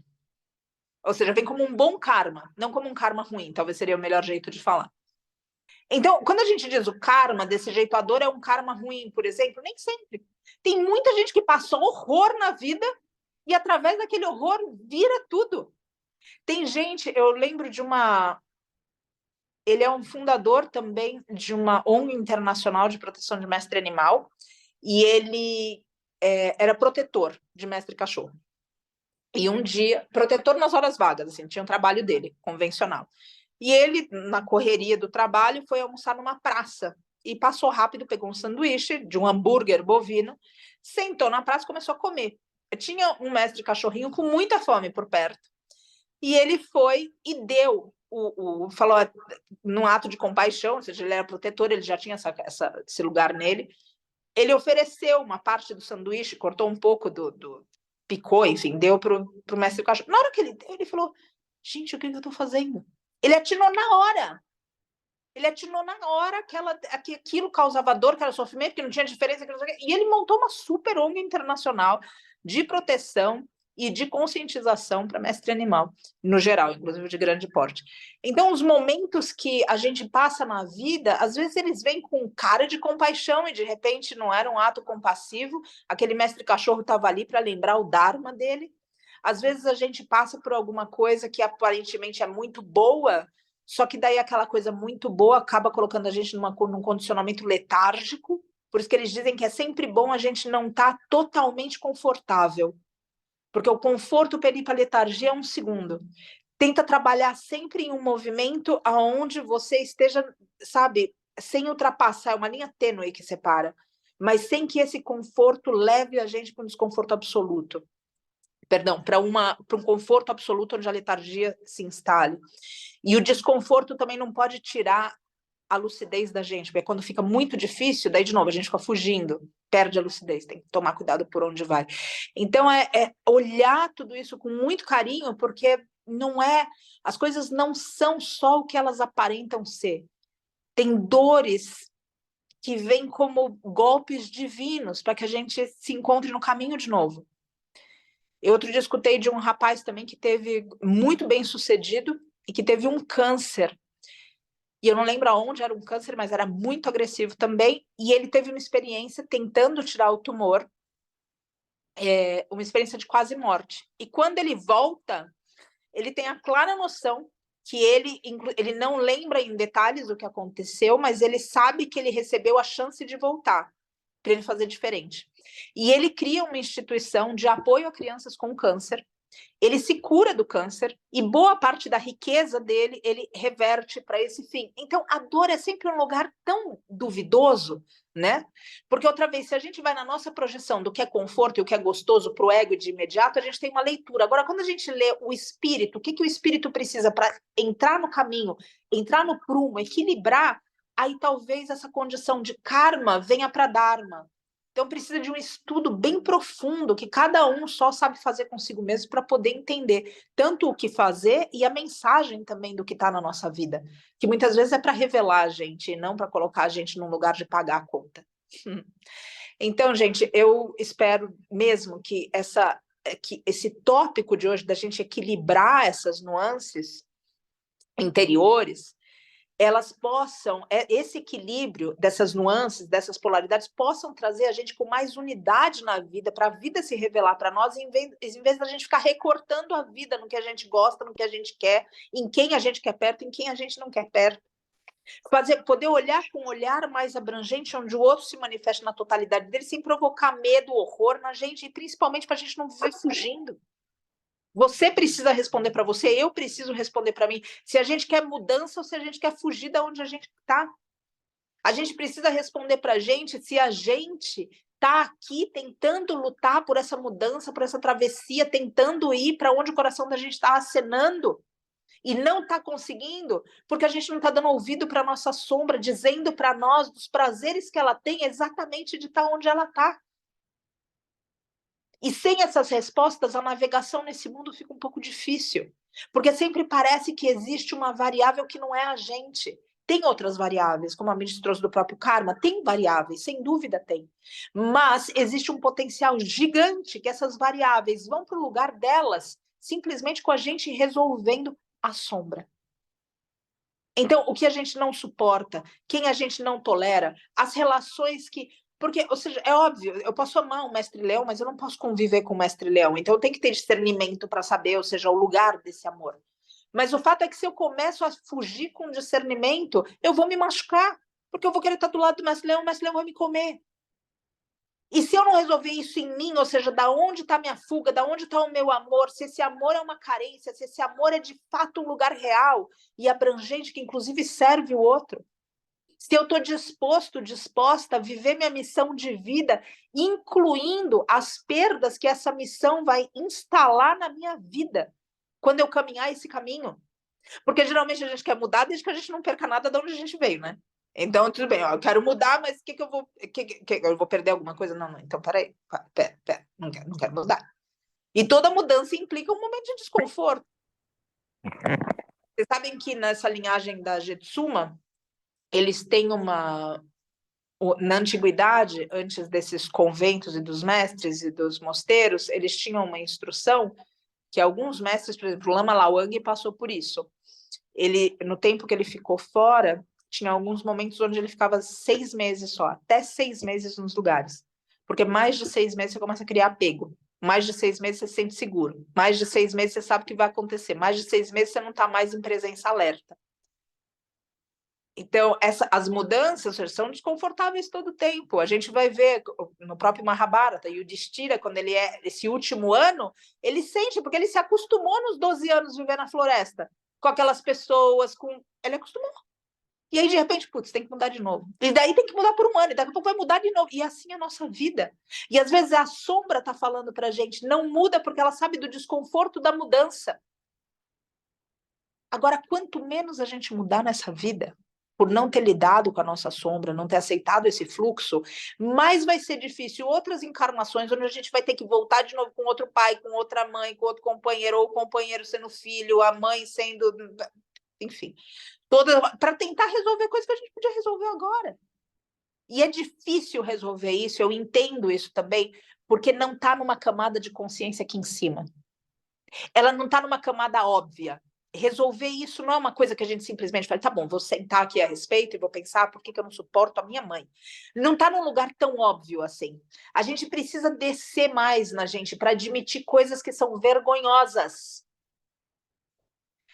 Ou seja, vem como um bom karma, não como um karma ruim, talvez seria o melhor jeito de falar. Então, quando a gente diz o karma, desse jeito, a dor é um karma ruim, por exemplo, nem sempre. Tem muita gente que passou horror na vida e através daquele horror vira tudo. Tem gente, eu lembro de uma... Ele é um fundador também de uma ONG internacional de proteção de mestre animal e ele era protetor de mestre cachorro. E um dia, protetor nas horas vagas, assim, tinha um trabalho dele, convencional. E ele, na correria do trabalho, foi almoçar numa praça e passou rápido, pegou um sanduíche de um hambúrguer bovino, sentou na praça e começou a comer. Tinha um mestre cachorrinho com muita fome por perto. E ele foi e deu, falou, num ato de compaixão, ou seja, ele era protetor, ele já tinha esse lugar nele. Ele ofereceu uma parte do sanduíche, cortou um pouco picou, enfim, deu para o mestre cachorro. Na hora que ele deu, ele falou, gente, o que eu estou fazendo? Ele atinou na hora. Ele atinou na hora que aquilo causava dor, que era sofrimento, que não tinha diferença. E ele montou uma super ONG internacional de proteção e de conscientização para mestre animal, no geral, inclusive de grande porte. Então, os momentos que a gente passa na vida, às vezes eles vêm com cara de compaixão e, de repente, não era um ato compassivo, aquele mestre cachorro estava ali para lembrar o dharma dele. Às vezes a gente passa por alguma coisa que aparentemente é muito boa, só que daí aquela coisa muito boa acaba colocando a gente num condicionamento letárgico. Por isso que eles dizem que é sempre bom a gente não estar totalmente confortável. Porque o conforto para ir para a letargia é um segundo. Tenta trabalhar sempre em um movimento onde você esteja, sabe, sem ultrapassar, é uma linha tênue que separa, mas sem que esse conforto leve a gente para um desconforto absoluto. Perdão, para um conforto absoluto onde a letargia se instale. E o desconforto também não pode tirar a lucidez da gente, porque quando fica muito difícil, daí de novo a gente fica fugindo, perde a lucidez, tem que tomar cuidado por onde vai. Então é olhar tudo isso com muito carinho, porque não é, as coisas não são só o que elas aparentam ser. Tem dores que vêm como golpes divinos para que a gente se encontre no caminho de novo. Eu outro dia escutei de um rapaz também que teve muito bem sucedido e que teve um câncer. E eu não lembro aonde era um câncer, mas era muito agressivo também. E ele teve uma experiência tentando tirar o tumor, uma experiência de quase morte. E quando ele volta, ele tem a clara noção que ele não lembra em detalhes o que aconteceu, mas ele sabe que ele recebeu a chance de voltar, para ele fazer diferente. e ele cria uma instituição de apoio a crianças com câncer. Ele se cura do câncer e boa parte da riqueza dele ele reverte para esse fim. Então, a dor é sempre um lugar tão duvidoso, né? Porque, outra vez, se a gente vai na nossa projeção do que é conforto e o que é gostoso para o ego de imediato, a gente tem uma leitura. Agora, quando a gente lê o espírito, o que o espírito precisa para entrar no caminho, entrar no prumo, equilibrar, aí talvez essa condição de karma venha para dharma. Então, precisa de um estudo bem profundo, que cada um só sabe fazer consigo mesmo para poder entender tanto o que fazer e a mensagem também do que está na nossa vida, que muitas vezes é para revelar a gente, e não para colocar a gente num lugar de pagar a conta. Então, gente, eu espero mesmo que esse tópico de hoje, da gente equilibrar essas nuances interiores, elas possam, esse equilíbrio dessas nuances, dessas polaridades, possam trazer a gente com mais unidade na vida, para a vida se revelar para nós, em vez da gente ficar recortando a vida no que a gente gosta, no que a gente quer, em quem a gente quer perto, em quem a gente não quer perto. Poder olhar com um olhar mais abrangente, onde o outro se manifesta na totalidade dele, sem provocar medo, horror na gente, e principalmente para a gente não viver fugindo. Você precisa responder para você, eu preciso responder para mim, se a gente quer mudança ou se a gente quer fugir da onde a gente está. A gente precisa responder para a gente se a gente está aqui tentando lutar por essa mudança, por essa travessia, tentando ir para onde o coração da gente está acenando e não está conseguindo, porque a gente não está dando ouvido para a nossa sombra, dizendo para nós dos prazeres que ela tem exatamente de estar onde ela está. E sem essas respostas, a navegação nesse mundo fica um pouco difícil, porque sempre parece que existe uma variável que não é a gente. Tem outras variáveis, como a gente trouxe do próprio karma, tem variáveis, sem dúvida tem. Mas existe um potencial gigante que essas variáveis vão para o lugar delas, simplesmente com a gente resolvendo a sombra. Então, o que a gente não suporta, quem a gente não tolera, as relações que... Porque, ou seja, é óbvio, eu posso amar o mestre leão, mas eu não posso conviver com o mestre leão. Então, eu tenho que ter discernimento para saber, ou seja, o lugar desse amor. Mas o fato é que se eu começo a fugir com discernimento, eu vou me machucar, porque eu vou querer estar do lado do mestre leão, o mestre leão vai me comer. E se eu não resolver isso em mim, ou seja, da onde está a minha fuga, da onde está o meu amor, se esse amor é uma carência, se esse amor é de fato um lugar real e abrangente, que inclusive serve o outro, se eu estou disposta a viver minha missão de vida, incluindo as perdas que essa missão vai instalar na minha vida, quando eu caminhar esse caminho. Porque geralmente a gente quer mudar desde que a gente não perca nada de onde a gente veio, né? Então, tudo bem, ó, eu quero mudar, mas o que eu vou... eu vou perder alguma coisa? Não, então peraí, pera, não quero mudar. E toda mudança implica um momento de desconforto. Vocês sabem que nessa linhagem da Jetsuma, eles têm uma... Na antiguidade, antes desses conventos e dos mestres e dos mosteiros, eles tinham uma instrução que alguns mestres, por exemplo, Lama Lawang passou por isso. Ele, no tempo que ele ficou fora, tinha alguns momentos onde ele ficava 6 meses só, até 6 meses nos lugares. Porque mais de 6 meses você começa a criar apego. Mais de 6 meses você se sente seguro. Mais de 6 meses você sabe o que vai acontecer. Mais de 6 meses você não está mais em presença alerta. Então, as mudanças são desconfortáveis todo o tempo. A gente vai ver no próprio Mahabharata, e o Yudhishthira, quando ele é esse último ano, ele sente, porque ele se acostumou nos 12 anos viver na floresta, com aquelas pessoas, ele acostumou. E aí, de repente, putz, tem que mudar de novo. E daí tem que mudar por um ano, e daqui a pouco vai mudar de novo. E assim é a nossa vida. E às vezes a sombra está falando para a gente, não muda porque ela sabe do desconforto da mudança. Agora, quanto menos a gente mudar nessa vida, por não ter lidado com a nossa sombra, não ter aceitado esse fluxo, mais vai ser difícil outras encarnações, onde a gente vai ter que voltar de novo com outro pai, com outra mãe, com outro companheiro, ou o companheiro sendo filho, a mãe sendo... Enfim, para tentar resolver coisas que a gente podia resolver agora. E é difícil resolver isso, eu entendo isso também, porque não está numa camada de consciência aqui em cima. Ela não está numa camada óbvia. Resolver isso não é uma coisa que a gente simplesmente fala, tá bom, vou sentar aqui a respeito e vou pensar por que eu não suporto a minha mãe. Não está num lugar tão óbvio assim. A gente precisa descer mais na gente para admitir coisas que são vergonhosas.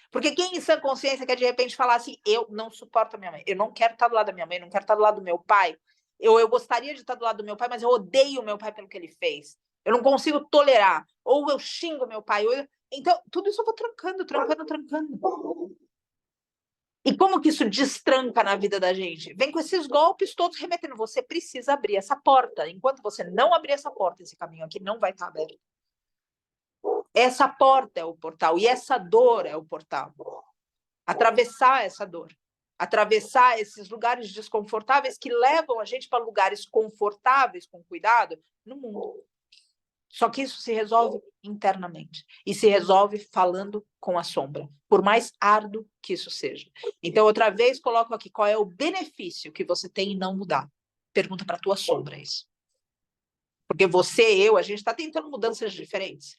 Porque quem em sã consciência quer de repente falar assim, eu não suporto a minha mãe, eu não quero estar do lado da minha mãe, não quero estar do lado do meu pai, Eu gostaria de estar do lado do meu pai, mas eu odeio o meu pai pelo que ele fez. Eu não consigo tolerar. Ou eu xingo meu pai. Então, tudo isso eu vou trancando. E como que isso destranca na vida da gente? Vem com esses golpes todos remetendo. Você precisa abrir essa porta. Enquanto você não abrir essa porta, esse caminho aqui não vai estar aberto. Essa porta é o portal. E essa dor é o portal. Atravessar essa dor. Atravessar esses lugares desconfortáveis que levam a gente para lugares confortáveis, com cuidado, no mundo. Só que isso se resolve internamente. E se resolve falando com a sombra, por mais árduo que isso seja. Então, outra vez, coloco aqui qual é o benefício que você tem em não mudar. Pergunta para a tua sombra isso. Porque você, a gente está tentando mudanças diferentes.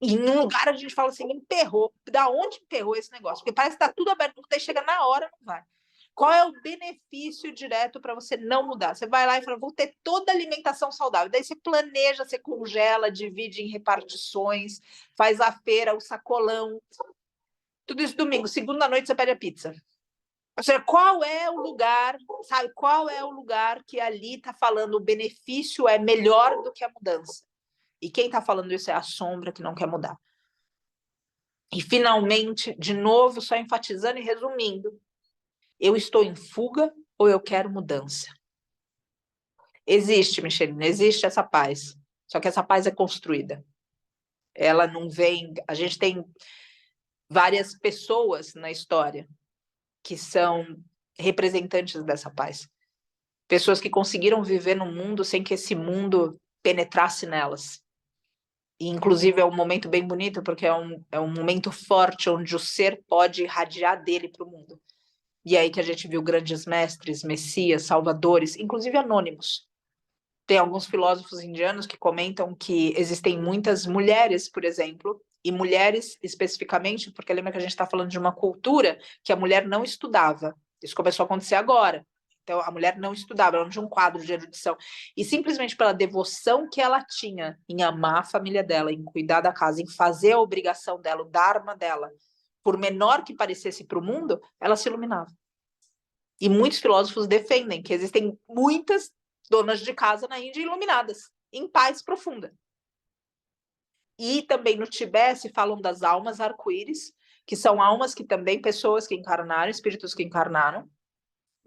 E em um lugar a gente fala assim, emperrou. Da onde emperrou esse negócio? Porque parece que está tudo aberto, porque chega na hora, não vai. Qual é o benefício direto para você não mudar? Você vai lá e fala, vou ter toda a alimentação saudável. Daí você planeja, você congela, divide em repartições, faz a feira, o sacolão. Tudo isso domingo. Segunda noite você pede a pizza. Ou seja, qual é o lugar, sabe? Qual é o lugar que ali está falando o benefício é melhor do que a mudança? E quem está falando isso é a sombra que não quer mudar. E, finalmente, de novo, só enfatizando e resumindo, eu estou em fuga ou eu quero mudança? Existe, Michelina, existe essa paz. Só que essa paz é construída. Ela não vem... A gente tem várias pessoas na história que são representantes dessa paz. Pessoas que conseguiram viver no mundo sem que esse mundo penetrasse nelas. E, inclusive, é um momento bem bonito, porque é um momento forte, onde o ser pode irradiar dele para o mundo. E aí que a gente viu grandes mestres, messias, salvadores, inclusive anônimos. Tem alguns filósofos indianos que comentam que existem muitas mulheres, por exemplo, e mulheres especificamente, porque lembra que a gente está falando de uma cultura que a mulher não estudava. Isso começou a acontecer agora. Então, a mulher não estudava, ela não tinha um quadro de erudição. E simplesmente pela devoção que ela tinha em amar a família dela, em cuidar da casa, em fazer a obrigação dela, o dharma dela, por menor que parecesse para o mundo, ela se iluminava. E muitos filósofos defendem que existem muitas donas de casa na Índia iluminadas, em paz profunda. E também no Tibete se falam das almas arco-íris, que são almas que também, pessoas que encarnaram, espíritos que encarnaram,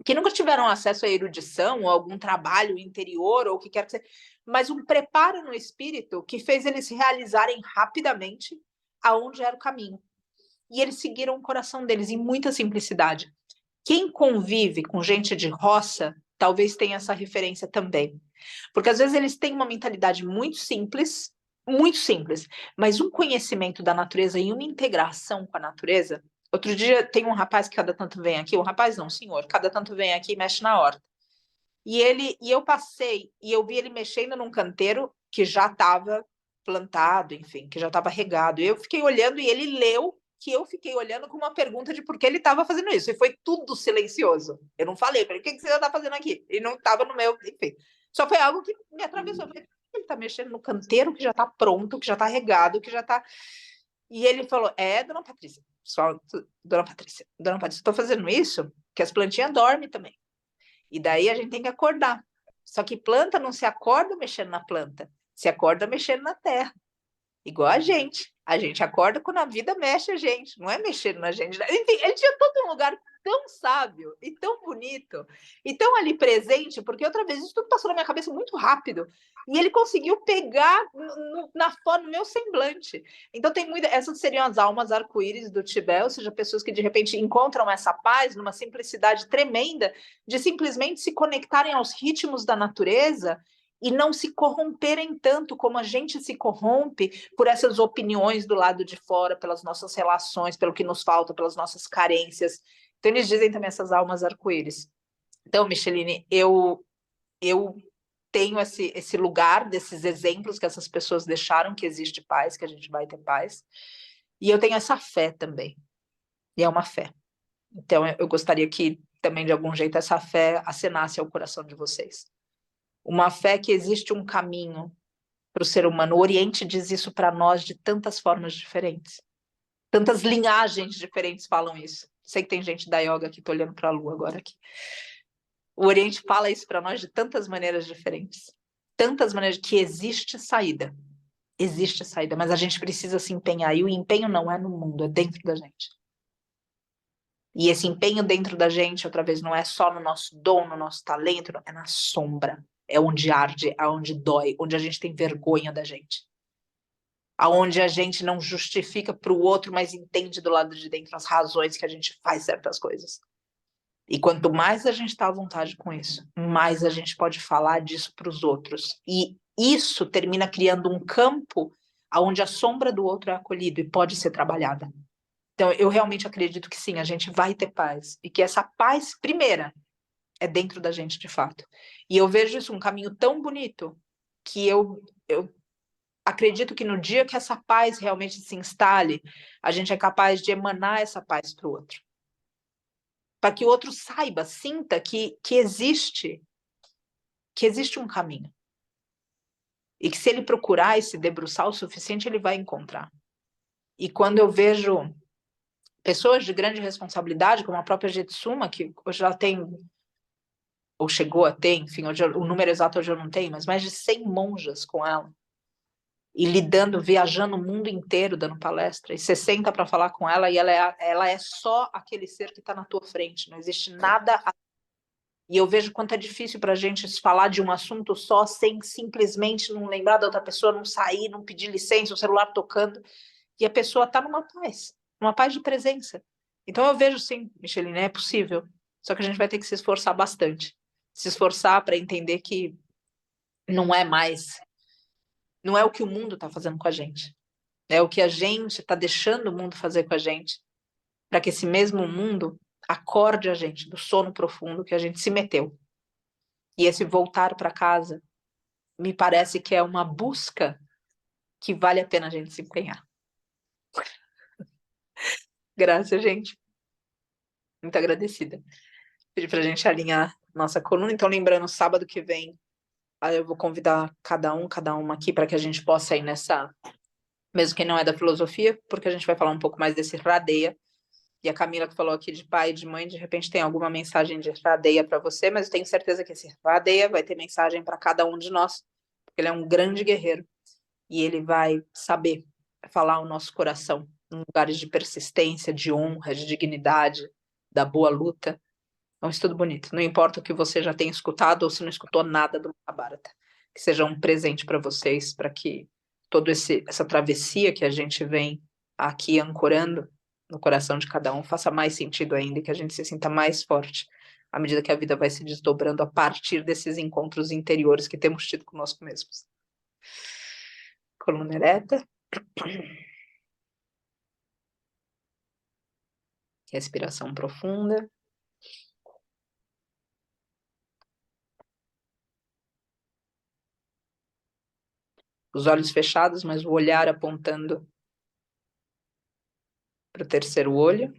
que nunca tiveram acesso à erudição, ou algum trabalho interior, ou o que quer que seja, mas um preparo no espírito que fez eles realizarem rapidamente aonde era o caminho. E eles seguiram o coração deles, em muita simplicidade. Quem convive com gente de roça, talvez tenha essa referência também. Porque às vezes eles têm uma mentalidade muito simples, mas um conhecimento da natureza e uma integração com a natureza. Outro dia tem um rapaz que cada tanto vem aqui, um rapaz não, senhor, cada tanto vem aqui e mexe na horta. E eu passei e eu vi ele mexendo num canteiro que já estava plantado, enfim, que já estava regado. E eu fiquei olhando e ele leu que eu fiquei olhando com uma pergunta de por que ele estava fazendo isso. E foi tudo silencioso. Eu não falei para ele, o que você está fazendo aqui? Ele não estava no meu, enfim. Só foi algo que me atravessou. Eu falei, ele está mexendo no canteiro que já está pronto, que já está regado, que já está... E ele falou, dona Patrícia, dona Patrícia, estou fazendo isso porque as plantinhas dormem também. E daí a gente tem que acordar. Só que planta não se acorda mexendo na planta, se acorda mexendo na terra. Igual a gente. A gente acorda quando a vida mexe a gente, não é mexendo na gente. Ele tinha todo um lugar tão sábio e tão bonito e tão ali presente, porque outra vez isso tudo passou na minha cabeça muito rápido e ele conseguiu pegar no meu semblante. Então tem muita, essas seriam as almas arco-íris do Tibete, ou seja, pessoas que de repente encontram essa paz numa simplicidade tremenda de simplesmente se conectarem aos ritmos da natureza e não se corromperem tanto como a gente se corrompe por essas opiniões do lado de fora, pelas nossas relações, pelo que nos falta, pelas nossas carências. Então, eles dizem também essas almas arco-íris. Então, Micheline, eu tenho esse lugar desses exemplos que essas pessoas deixaram, que existe paz, que a gente vai ter paz, e eu tenho essa fé também, e é uma fé. Então, eu gostaria que também, de algum jeito, essa fé acenasse ao coração de vocês. Uma fé que existe um caminho para o ser humano. O Oriente diz isso para nós de tantas formas diferentes. Tantas linhagens diferentes falam isso. Sei que tem gente da yoga que está olhando para a lua agora aqui. O Oriente fala isso para nós de tantas maneiras diferentes. Tantas maneiras que existe saída. Existe saída, mas a gente precisa se empenhar. E o empenho não é no mundo, é dentro da gente. E esse empenho dentro da gente, outra vez, não é só no nosso dom, no nosso talento, é na sombra. É onde arde, é onde dói, onde a gente tem vergonha da gente. Aonde a gente não justifica para o outro, mas entende do lado de dentro as razões que a gente faz certas coisas. E quanto mais a gente está à vontade com isso, mais a gente pode falar disso para os outros. E isso termina criando um campo onde a sombra do outro é acolhida e pode ser trabalhada. Então, eu realmente acredito que sim, a gente vai ter paz. E que essa paz, primeira, é dentro da gente de fato. E eu vejo isso um caminho tão bonito que eu acredito que no dia que essa paz realmente se instale, a gente é capaz de emanar essa paz para o outro. Para que o outro saiba, sinta que existe um caminho. E que se ele procurar e se debruçar o suficiente, ele vai encontrar. E quando eu vejo pessoas de grande responsabilidade, como a própria Jetsuma, que hoje ela tem, ou chegou a ter, enfim, hoje, o número exato hoje eu não tenho, mas mais de 100 monjas com ela. E lidando, viajando o mundo inteiro, dando palestra. E você senta para falar com ela e ela é só aquele ser que está na tua frente. Não existe nada. E eu vejo quanto é difícil para a gente falar de um assunto só sem simplesmente não lembrar da outra pessoa, não sair, não pedir licença, o celular tocando. E a pessoa está numa paz de presença. Então eu vejo sim, Micheline, é possível. Só que a gente vai ter que se esforçar bastante. Se esforçar para entender que não é mais, não é o que o mundo está fazendo com a gente. É o que a gente está deixando o mundo fazer com a gente, para que esse mesmo mundo acorde a gente do sono profundo que a gente se meteu. E esse voltar para casa me parece que é uma busca que vale a pena a gente se empenhar. Graças, gente. Muito agradecida. Pedi para a gente alinhar nossa coluna. Então, lembrando, sábado que vem, eu vou convidar cada uma aqui para que a gente possa ir nessa, mesmo quem não é da filosofia, porque a gente vai falar um pouco mais desse Radeia. E a Camila que falou aqui de pai e de mãe, de repente tem alguma mensagem de Radeia para você, mas eu tenho certeza que esse Radeia vai ter mensagem para cada um de nós, porque ele é um grande guerreiro e ele vai saber falar o nosso coração em lugares de persistência, de honra, de dignidade, da boa luta. É um estudo bonito. Não importa o que você já tenha escutado ou se não escutou nada do Mahabharata, que seja um presente para vocês, para que toda essa travessia que a gente vem aqui ancorando no coração de cada um faça mais sentido ainda e que a gente se sinta mais forte à medida que a vida vai se desdobrando a partir desses encontros interiores que temos tido conosco mesmos. Coluna ereta. Respiração profunda. Os olhos fechados, mas o olhar apontando para o terceiro olho.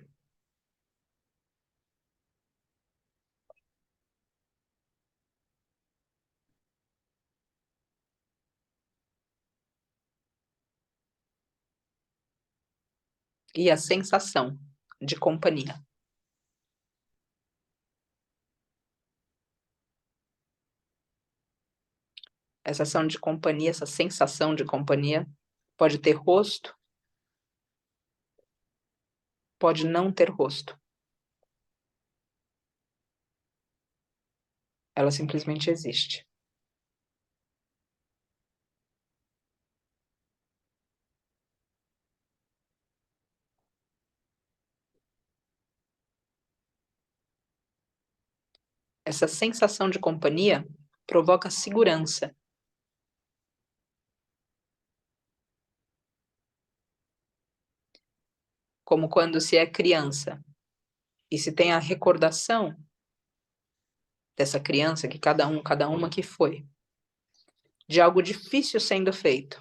E a sensação de companhia. Essa ação de companhia, essa sensação de companhia, pode ter rosto, pode não ter rosto. Ela simplesmente existe. Essa sensação de companhia provoca segurança. Como quando se é criança e se tem a recordação dessa criança, que cada uma que foi, de algo difícil sendo feito.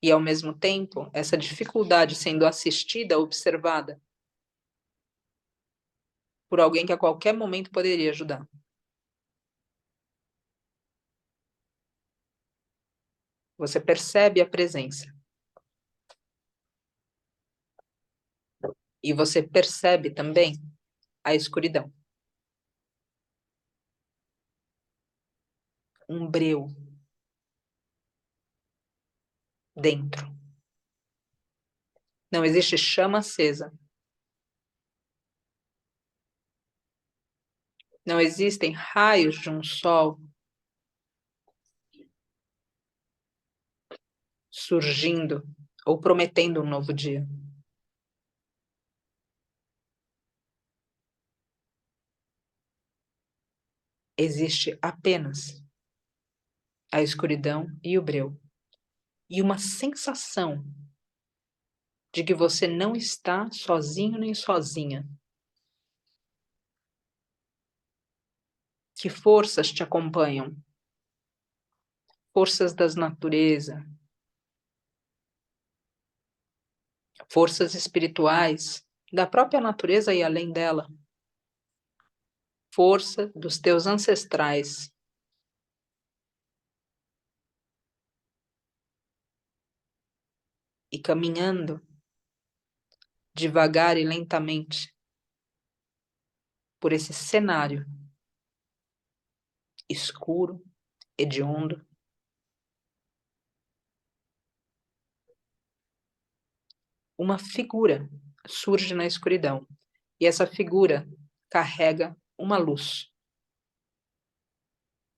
E, ao mesmo tempo, essa dificuldade sendo assistida, observada por alguém que a qualquer momento poderia ajudar. Você percebe a presença. E você percebe também a escuridão. um breu dentro. Não existe chama acesa. Não existem raios de um sol surgindo ou prometendo um novo dia. Existe apenas a escuridão e o breu. E uma sensação de que você não está sozinho nem sozinha. Que forças te acompanham? Forças da natureza, forças espirituais, da própria natureza e além dela. Força dos teus ancestrais. E caminhando devagar e lentamente por esse cenário escuro, hediondo, uma figura surge na escuridão. E essa figura carrega uma luz.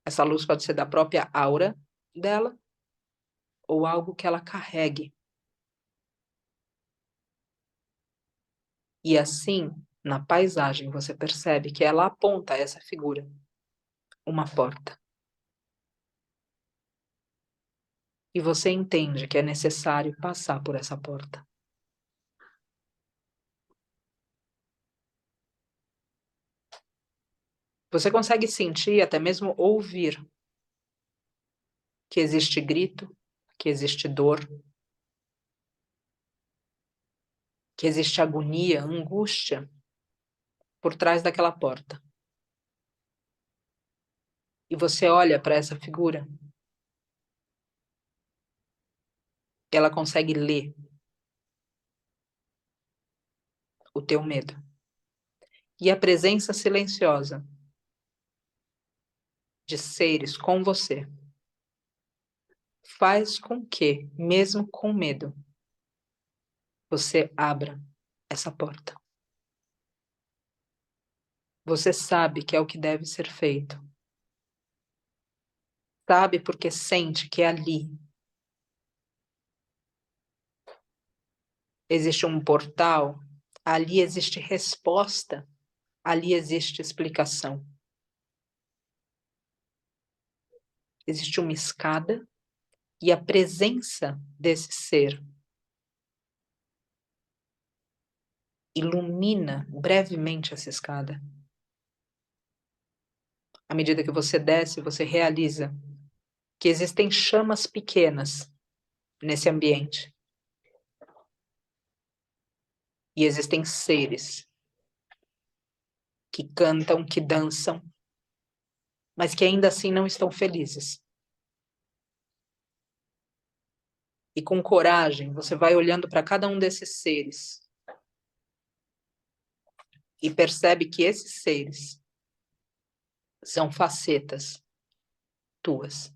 Essa luz pode ser da própria aura dela ou algo que ela carregue. E assim, na paisagem, você percebe que ela aponta a essa figura uma porta. E você entende que é necessário passar por essa porta. Você consegue sentir, até mesmo ouvir, que existe grito, que existe dor, que existe agonia, angústia por trás daquela porta. E você olha para essa figura, e ela consegue ler o teu medo. E a presença silenciosa de seres com você faz com que, mesmo com medo, você abra essa porta. Você sabe que é o que deve ser feito. Sabe porque sente que ali existe um portal, ali existe resposta, ali existe explicação. Existe uma escada e a presença desse ser ilumina brevemente essa escada. À medida que você desce, você realiza que existem chamas pequenas nesse ambiente. E existem seres que cantam, que dançam, mas que ainda assim não estão felizes. E com coragem, você vai olhando para cada um desses seres e percebe que esses seres são facetas tuas.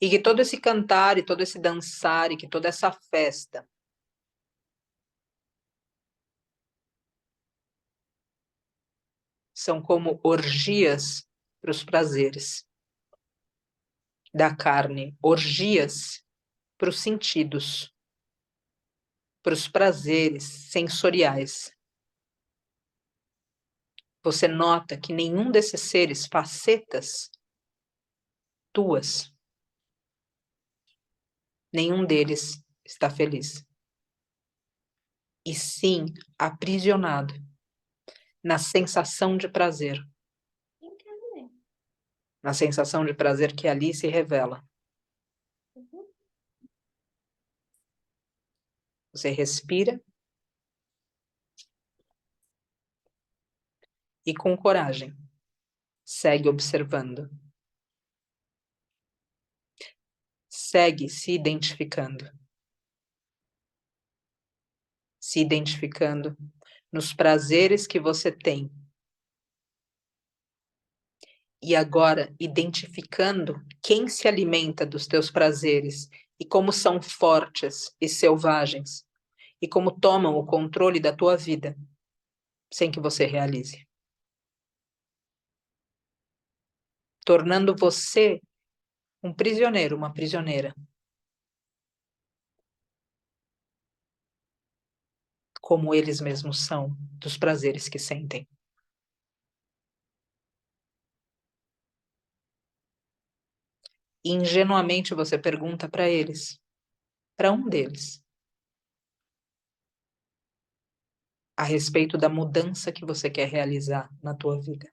E que todo esse cantar e todo esse dançar e que toda essa festa são como orgias para os prazeres da carne, orgias para os sentidos, para os prazeres sensoriais. Você nota que nenhum desses seres, facetas tuas, nenhum deles está feliz. E sim, aprisionado na sensação de prazer. Na sensação de prazer que ali se revela. Você respira e com coragem segue observando. Segue se identificando. Se identificando nos prazeres que você tem E agora, identificando quem se alimenta dos teus prazeres e como são fortes e selvagens, e como tomam o controle da tua vida, sem que você realize. Tornando você um prisioneiro, uma prisioneira. Como eles mesmos são, dos prazeres que sentem. E ingenuamente você pergunta para eles, para um deles, a respeito da mudança que você quer realizar na tua vida.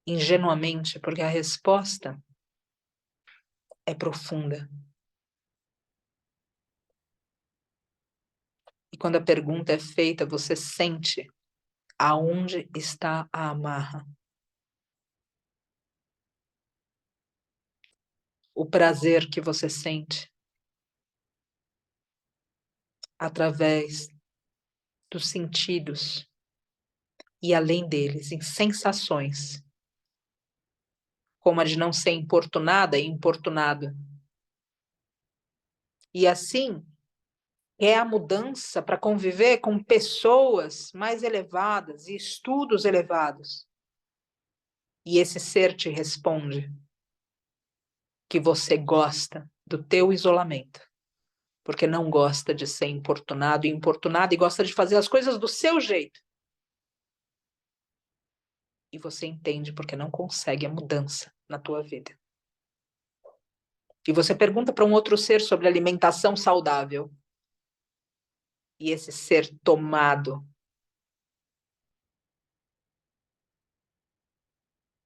Ingenuamente, porque a resposta é profunda. E quando a pergunta é feita, você sente aonde está a amarra. O prazer que você sente através dos sentidos e além deles, em sensações, como a de não ser importunada e importunado. E assim, é a mudança para conviver com pessoas mais elevadas e estudos elevados. E esse ser te responde que você gosta do teu isolamento, porque não gosta de ser importunado e importunado e gosta de fazer as coisas do seu jeito. E você entende porque não consegue a mudança na tua vida. E você pergunta para um outro ser sobre alimentação saudável. E esse ser tomado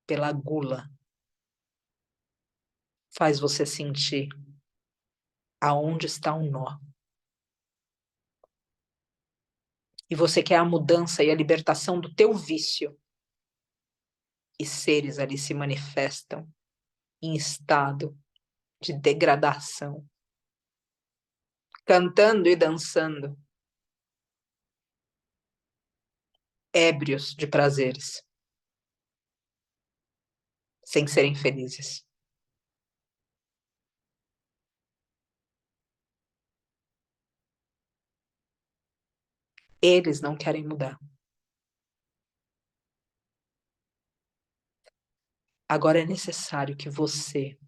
pela gula faz você sentir aonde está o nó. E você quer a mudança e a libertação do teu vício. E seres ali se manifestam em estado de degradação, cantando e dançando, ébrios de prazeres, sem serem felizes. Eles não querem mudar. Agora é necessário que você,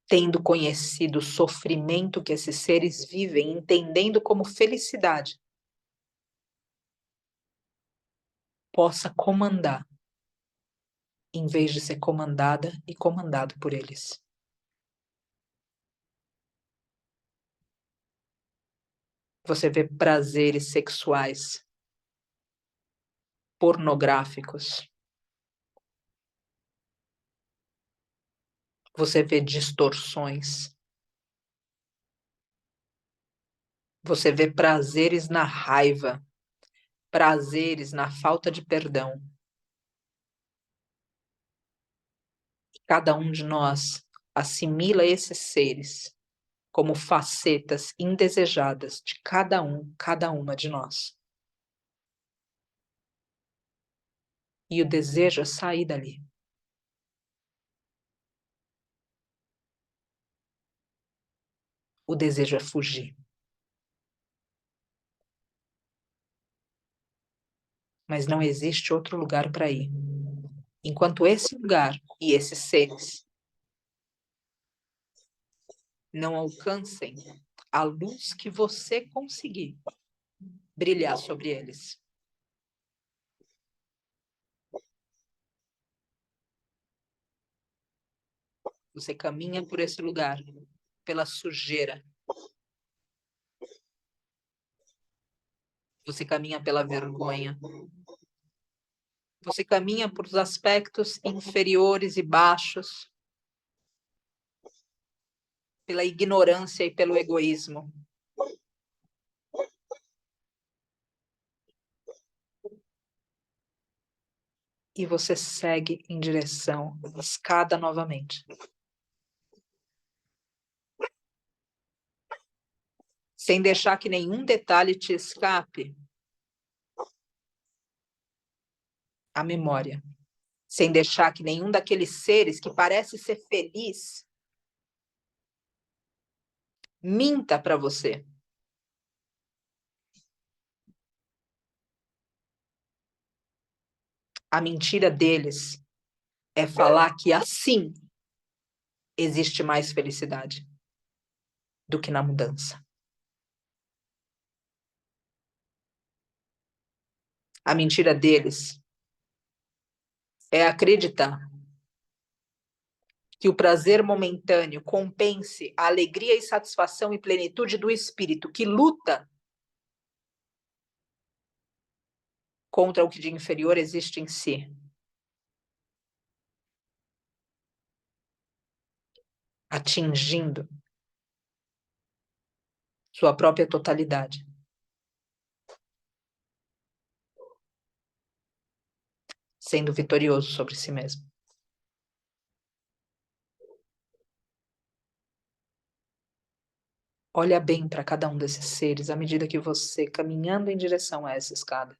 tendo conhecido o sofrimento que esses seres vivem, entendendo como felicidade, possa comandar, em vez de ser comandada e comandado por eles. Você vê prazeres sexuais pornográficos. Você vê distorções. Você vê prazeres na raiva, prazeres na falta de perdão. E cada um de nós assimila esses seres como facetas indesejadas de cada uma de nós. E o desejo é sair dali. O desejo é fugir. Mas não existe outro lugar para ir. Enquanto esse lugar e esses seres não alcancem a luz que você conseguir brilhar sobre eles. Você caminha por esse lugar, pela sujeira. Você caminha pela vergonha. Você caminha por os aspectos inferiores e baixos, pela ignorância e pelo egoísmo. E você segue em direção à escada novamente. Sem deixar que nenhum detalhe te escape. a memória, sem deixar que nenhum daqueles seres que parece ser feliz minta para você. A mentira deles é falar que assim existe mais felicidade do que na mudança. A mentira deles é acreditar que o prazer momentâneo compense a alegria e satisfação e plenitude do espírito que luta contra o que de inferior existe em si. Atingindo sua própria totalidade. Sendo vitorioso sobre si mesmo. Olha bem para cada um desses seres à medida que você caminhando em direção a essa escada.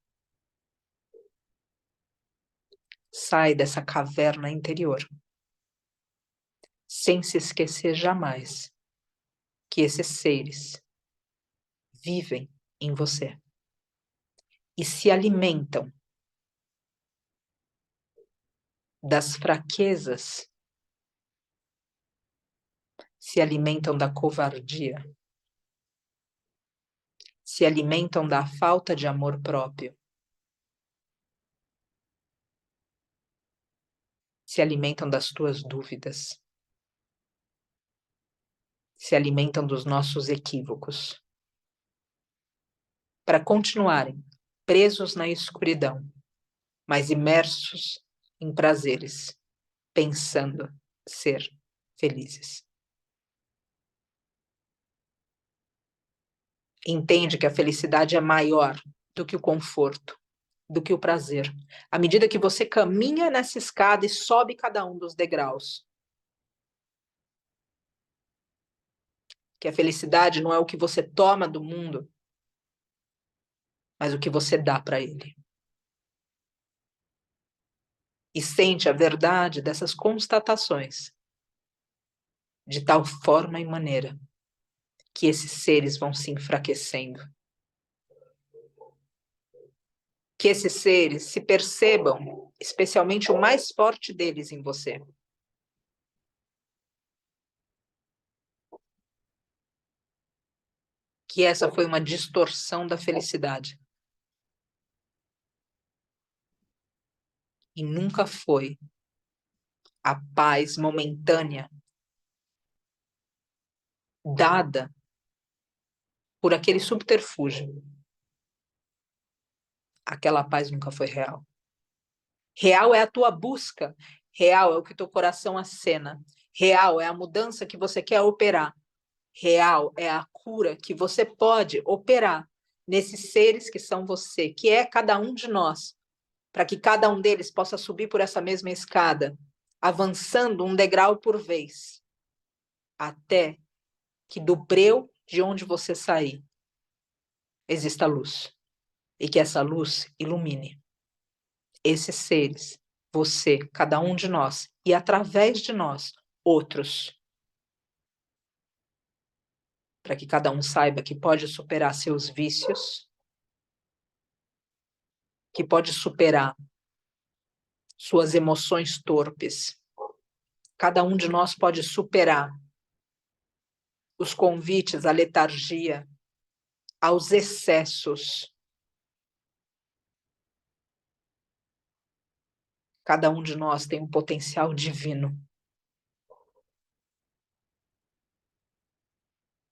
Sai dessa caverna interior, sem se esquecer jamais que esses seres vivem em você e se alimentam das fraquezas, se alimentam da covardia, se alimentam da falta de amor próprio, se alimentam das tuas dúvidas, se alimentam dos nossos equívocos, para continuarem presos na escuridão, mas imersos em prazeres, pensando ser felizes. Entende que a felicidade é maior do que o conforto, do que o prazer. À medida que você caminha nessa escada e sobe cada um dos degraus. Que a felicidade não é o que você toma do mundo, mas o que você dá para ele. E sente a verdade dessas constatações de tal forma e maneira que esses seres vão se enfraquecendo. Que esses seres se percebam, especialmente o mais forte deles em você. Que essa foi uma distorção da felicidade. E nunca foi a paz momentânea dada por aquele subterfúgio. Aquela paz nunca foi real. Real é a tua busca. Real é o que teu coração acena. Real é a mudança que você quer operar. Real é a cura que você pode operar nesses seres que são você, que é cada um de nós, para que cada um deles possa subir por essa mesma escada, avançando um degrau por vez, até que do breu de onde você sair exista luz, e que essa luz ilumine esses seres, você, cada um de nós, e através de nós, outros, para que cada um saiba que pode superar seus vícios, que pode superar suas emoções torpes. Cada um de nós pode superar os convites à letargia, aos excessos. Cada um de nós tem um potencial divino.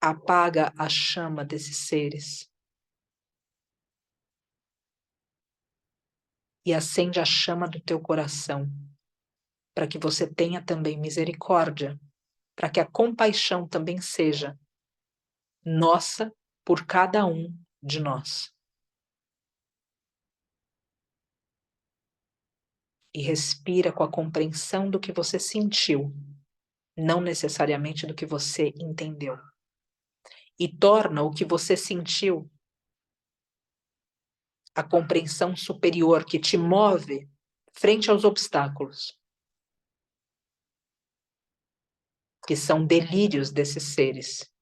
Apaga a chama desses seres e acende a chama do teu coração, para que você tenha também misericórdia, para que a compaixão também seja nossa por cada um de nós. E respira com a compreensão do que você sentiu, não necessariamente do que você entendeu. E torna o que você sentiu a compreensão superior que te move frente aos obstáculos, que são delírios desses seres,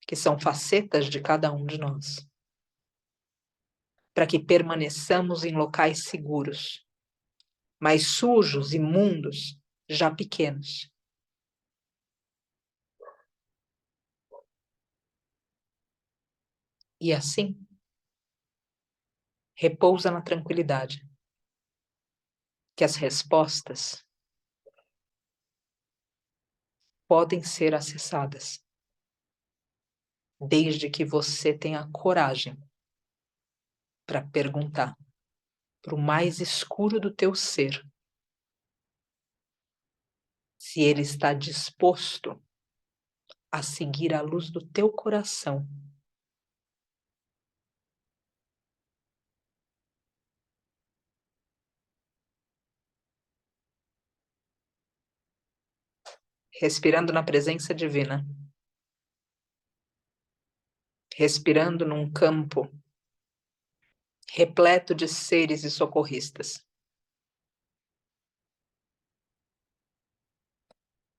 que são facetas de cada um de nós, para que permaneçamos em locais seguros, mas sujos, imundos, já pequenos. E assim, repousa na tranquilidade, que as respostas podem ser acessadas, desde que você tenha coragem para perguntar para o mais escuro do teu ser se ele está disposto a seguir a luz do teu coração. Respirando na presença divina, respirando num campo repleto de seres e socorristas,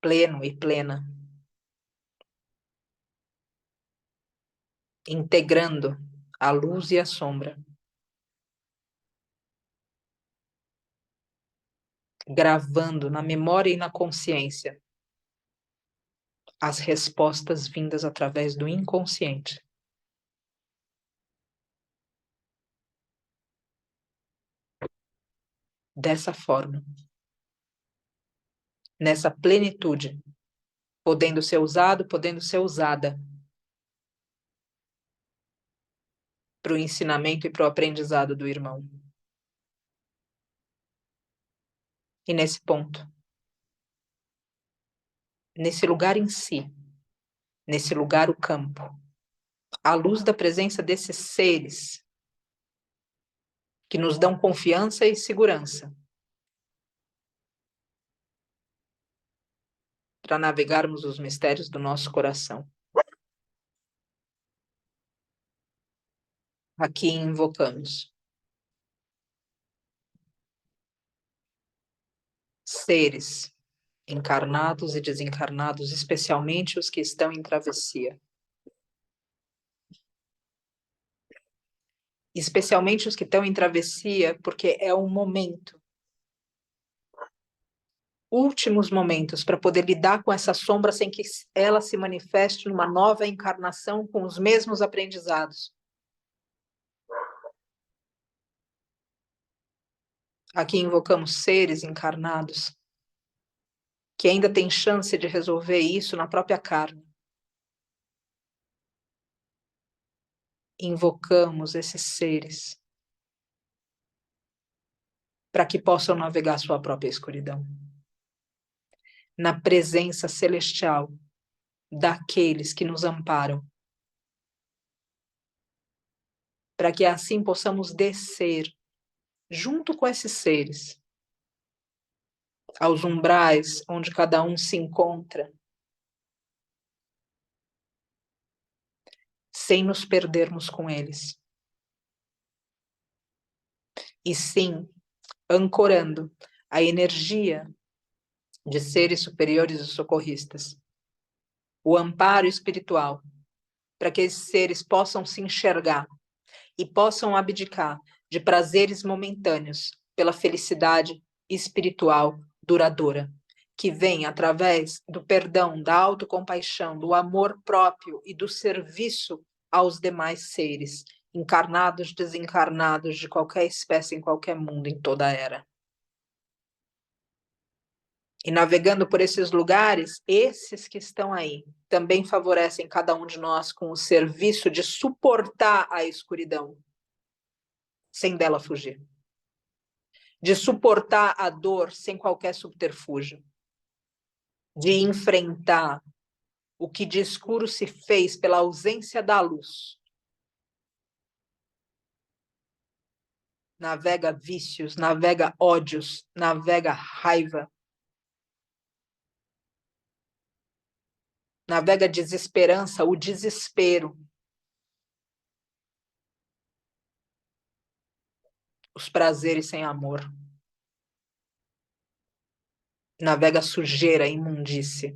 pleno e plena, integrando a luz e a sombra, gravando na memória e na consciência as respostas vindas através do inconsciente. Dessa forma, nessa plenitude, podendo ser usado, podendo ser usada para o ensinamento e para o aprendizado do irmão. E nesse ponto, nesse lugar em si, nesse lugar o campo, à luz da presença desses seres que nos dão confiança e segurança para navegarmos os mistérios do nosso coração. Aqui invocamos seres encarnados e desencarnados, especialmente os que estão em travessia. Especialmente os que estão em travessia, porque é um momento, últimos momentos, para poder lidar com essa sombra sem que ela se manifeste numa nova encarnação com os mesmos aprendizados. Aqui invocamos seres encarnados que ainda têm chance de resolver isso na própria carne. Invocamos esses seres para que possam navegar sua própria escuridão. Na presença celestial daqueles que nos amparam. Para que assim possamos descer, junto com esses seres, aos umbrais onde cada um se encontra, sem nos perdermos com eles. E sim, ancorando a energia de seres superiores e socorristas, o amparo espiritual, para que esses seres possam se enxergar e possam abdicar de prazeres momentâneos pela felicidade espiritual duradoura, que vem através do perdão, da autocompaixão, do amor próprio e do serviço aos demais seres, encarnados, desencarnados, de qualquer espécie, em qualquer mundo, em toda era. E navegando por esses lugares, esses que estão aí também favorecem cada um de nós com o serviço de suportar a escuridão, sem dela fugir. De suportar a dor sem qualquer subterfúgio. De enfrentar o que de escuro se fez pela ausência da luz. Navega vícios, navega ódios, navega raiva. Navega desesperança, o desespero. Os prazeres sem amor. navega a sujeira, a imundície,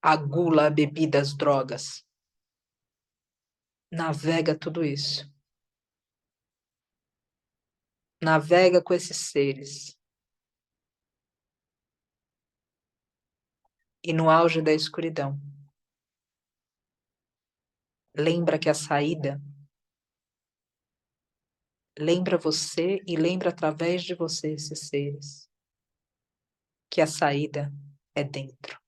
a gula, a bebida, as drogas. Navega tudo isso. Navega com esses seres. E no auge da escuridão, lembra que a saída lembra você e lembra através de você esses seres. Que a saída é dentro.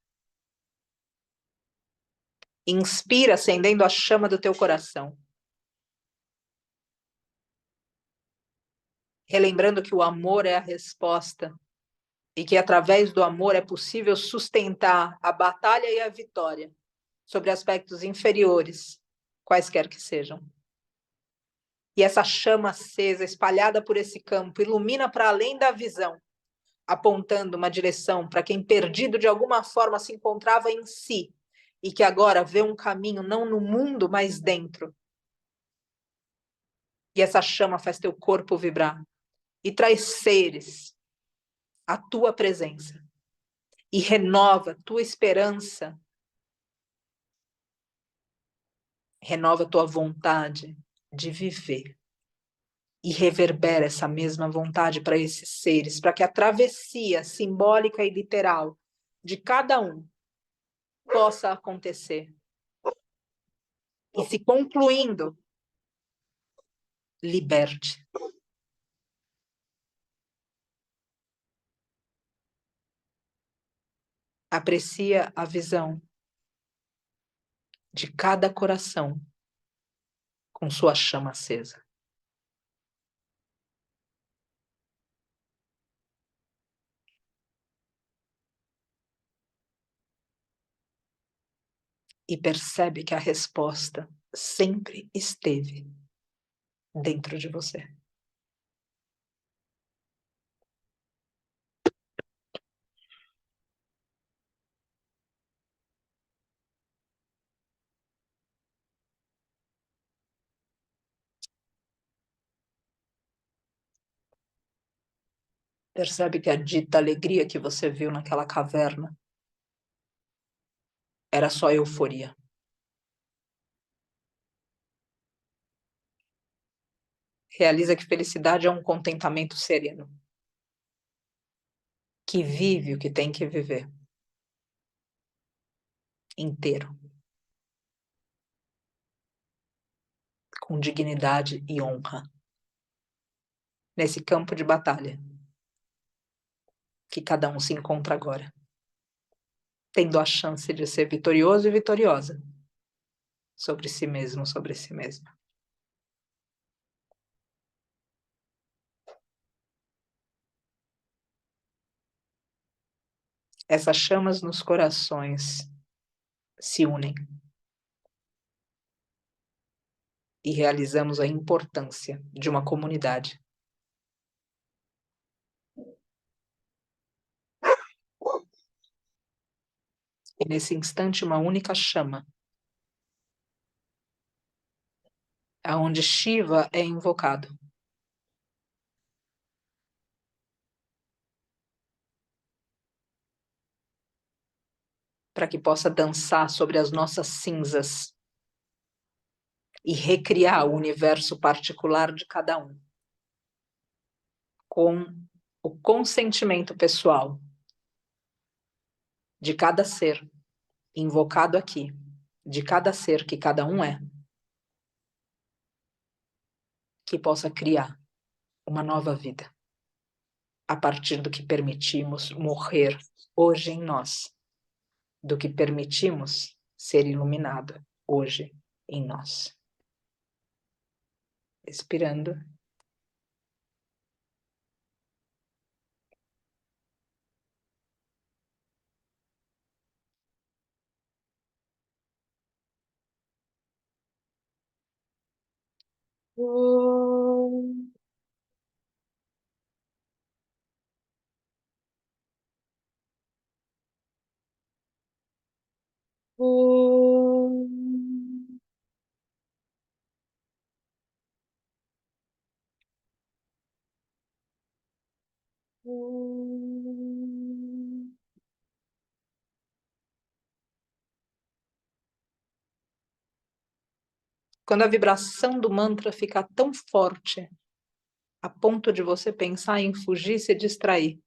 Inspira acendendo a chama do teu coração. Relembrando que o amor é a resposta e que através do amor é possível sustentar a batalha e a vitória sobre aspectos inferiores, quaisquer que sejam. E essa chama acesa, espalhada por esse campo, ilumina para além da visão, apontando uma direção para quem perdido de alguma forma se encontrava em si e que agora vê um caminho não no mundo, mas dentro. E essa chama faz teu corpo vibrar e traz seres à tua presença e renova tua esperança, renova tua vontade de viver e reverbera essa mesma vontade para esses seres, para que a travessia simbólica e literal de cada um possa acontecer. E se concluindo, liberte. Aprecia a visão de cada coração com sua chama acesa. E percebe que a resposta sempre esteve dentro de você. Percebe que a dita alegria que você viu naquela caverna era só euforia. Realiza que felicidade é um contentamento sereno, que vive o que tem que viver, inteiro, com dignidade e honra, nesse campo de batalha que cada um se encontra agora, tendo a chance de ser vitorioso e vitoriosa sobre si mesmo, sobre si mesma. Essas chamas nos corações se unem e realizamos a importância de uma comunidade. E nesse instante, uma única chama, aonde Shiva é invocado. Para que possa dançar sobre as nossas cinzas e recriar o universo particular de cada um, com o consentimento pessoal de cada ser invocado aqui, de cada ser que cada um é, que possa criar uma nova vida a partir do que permitimos morrer hoje em nós, do que permitimos ser iluminado hoje em nós. Expirando. Quando a vibração do mantra fica tão forte, a ponto de você pensar em fugir e se distrair,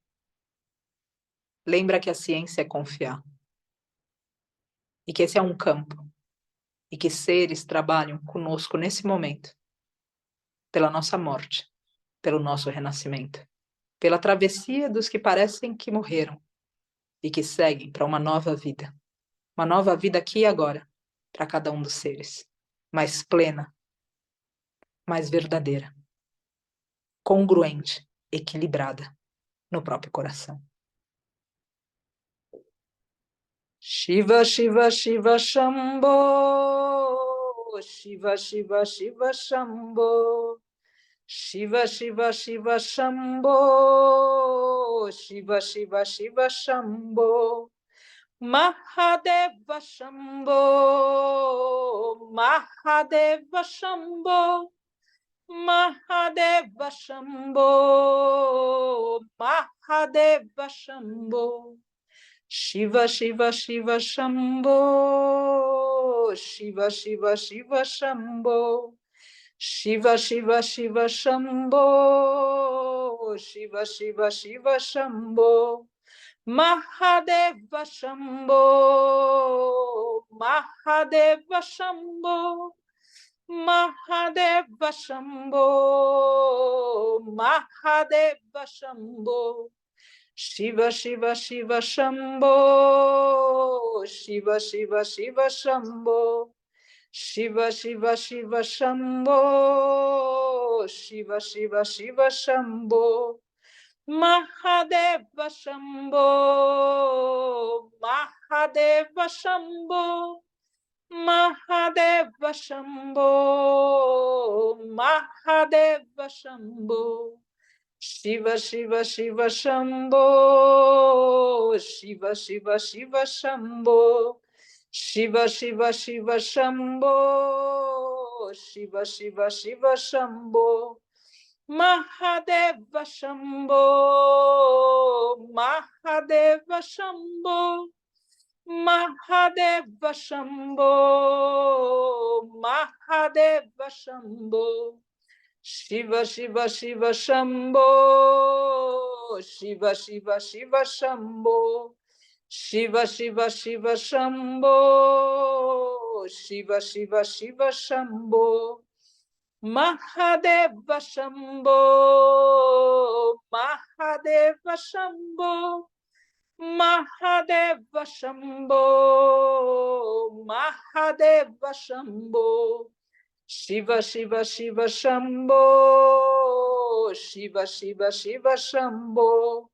lembra que a ciência é confiar. E que esse é um campo. E que seres trabalham conosco nesse momento. Pela nossa morte. Pelo nosso renascimento. Pela travessia dos que parecem que morreram. E que seguem para uma nova vida. Uma nova vida aqui e agora. Para cada um dos seres. Mais plena. Mais verdadeira. Congruente. Equilibrada. No próprio coração. Shiva, Shiva, Shiva, Shambho. Shiva, Shiva, Shiva, Shambho. Shiva, Shiva, Shiva, Shambho. Shiva, Shiva, Shiva, Shambho. Mahadeva Shambho. Mahadeva Shambho. Mahadeva Shambho. Mahadeva Shambho. Shiva, Shiva, Shiva, Shambho. Shiva, Shiva, Shiva, Shambho. Shiva, Shiva, Shiva, Shambho. Shiva, Shiva, Shiva, Shambho. Mahadeva Shambho. Mahadeva Shambho. Mahadeva Shambho. Mahadeva Shambho. Shiva, Shiva, Shiva, Shambho. Shiva, Shiva, Shiva, Shambho. Shiva, Shiva, Shiva, Shambho. Shiva, Shiva, Shiva, Shambho. Mahadeva Shambho. Mahadeva Shambho. Mahadeva Shambho. Mahadeva Shambho. Shiva, Shiva, Shiva, Shambho. Shiva, Shiva, Shiva, Shambho. Shiva, Shiva, Shiva, Shambho. Shiva, Shiva, Shiva, Shambho. Mahadeva Shambho. Mahadeva Shambho. Mahadeva Shambho. Mahadeva Shambho. Shiva, Shiva, Shiva, Shambho. Shiva, Shiva, Shiva, Shambho. Shiva, Shiva, Shiva, Shambho. Shiva, Shiva, Shiva, Shambho. Mahadeva Shambho. Mahadeva Shambho. Mahadeva Shambho. Mahadeva Shambho. Shiva, Shiva, Shiva, Shambho. Shiva, Shiva, Shiva, Shambho.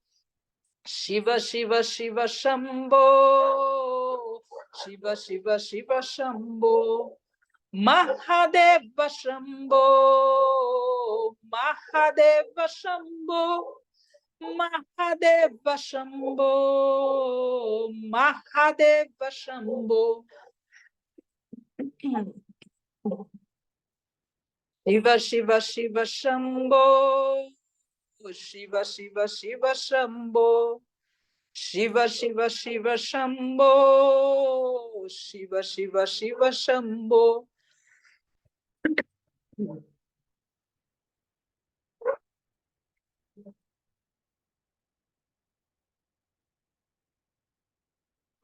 Shiva, Shiva, Shiva, Shambho. Shiva, Shiva, Shiva, Shambho. Mahadeva Shambho. Mahadeva Shambho. Mahadeva Shambho. Mahadeva Shambho. Shiva, Shiva, Shiva, Shambho. Shiva, Shiva, Shiva, Shambho. Shiva, Shiva, Shiva, Shambho. Shiva, Shiva, Shiva, Shambho.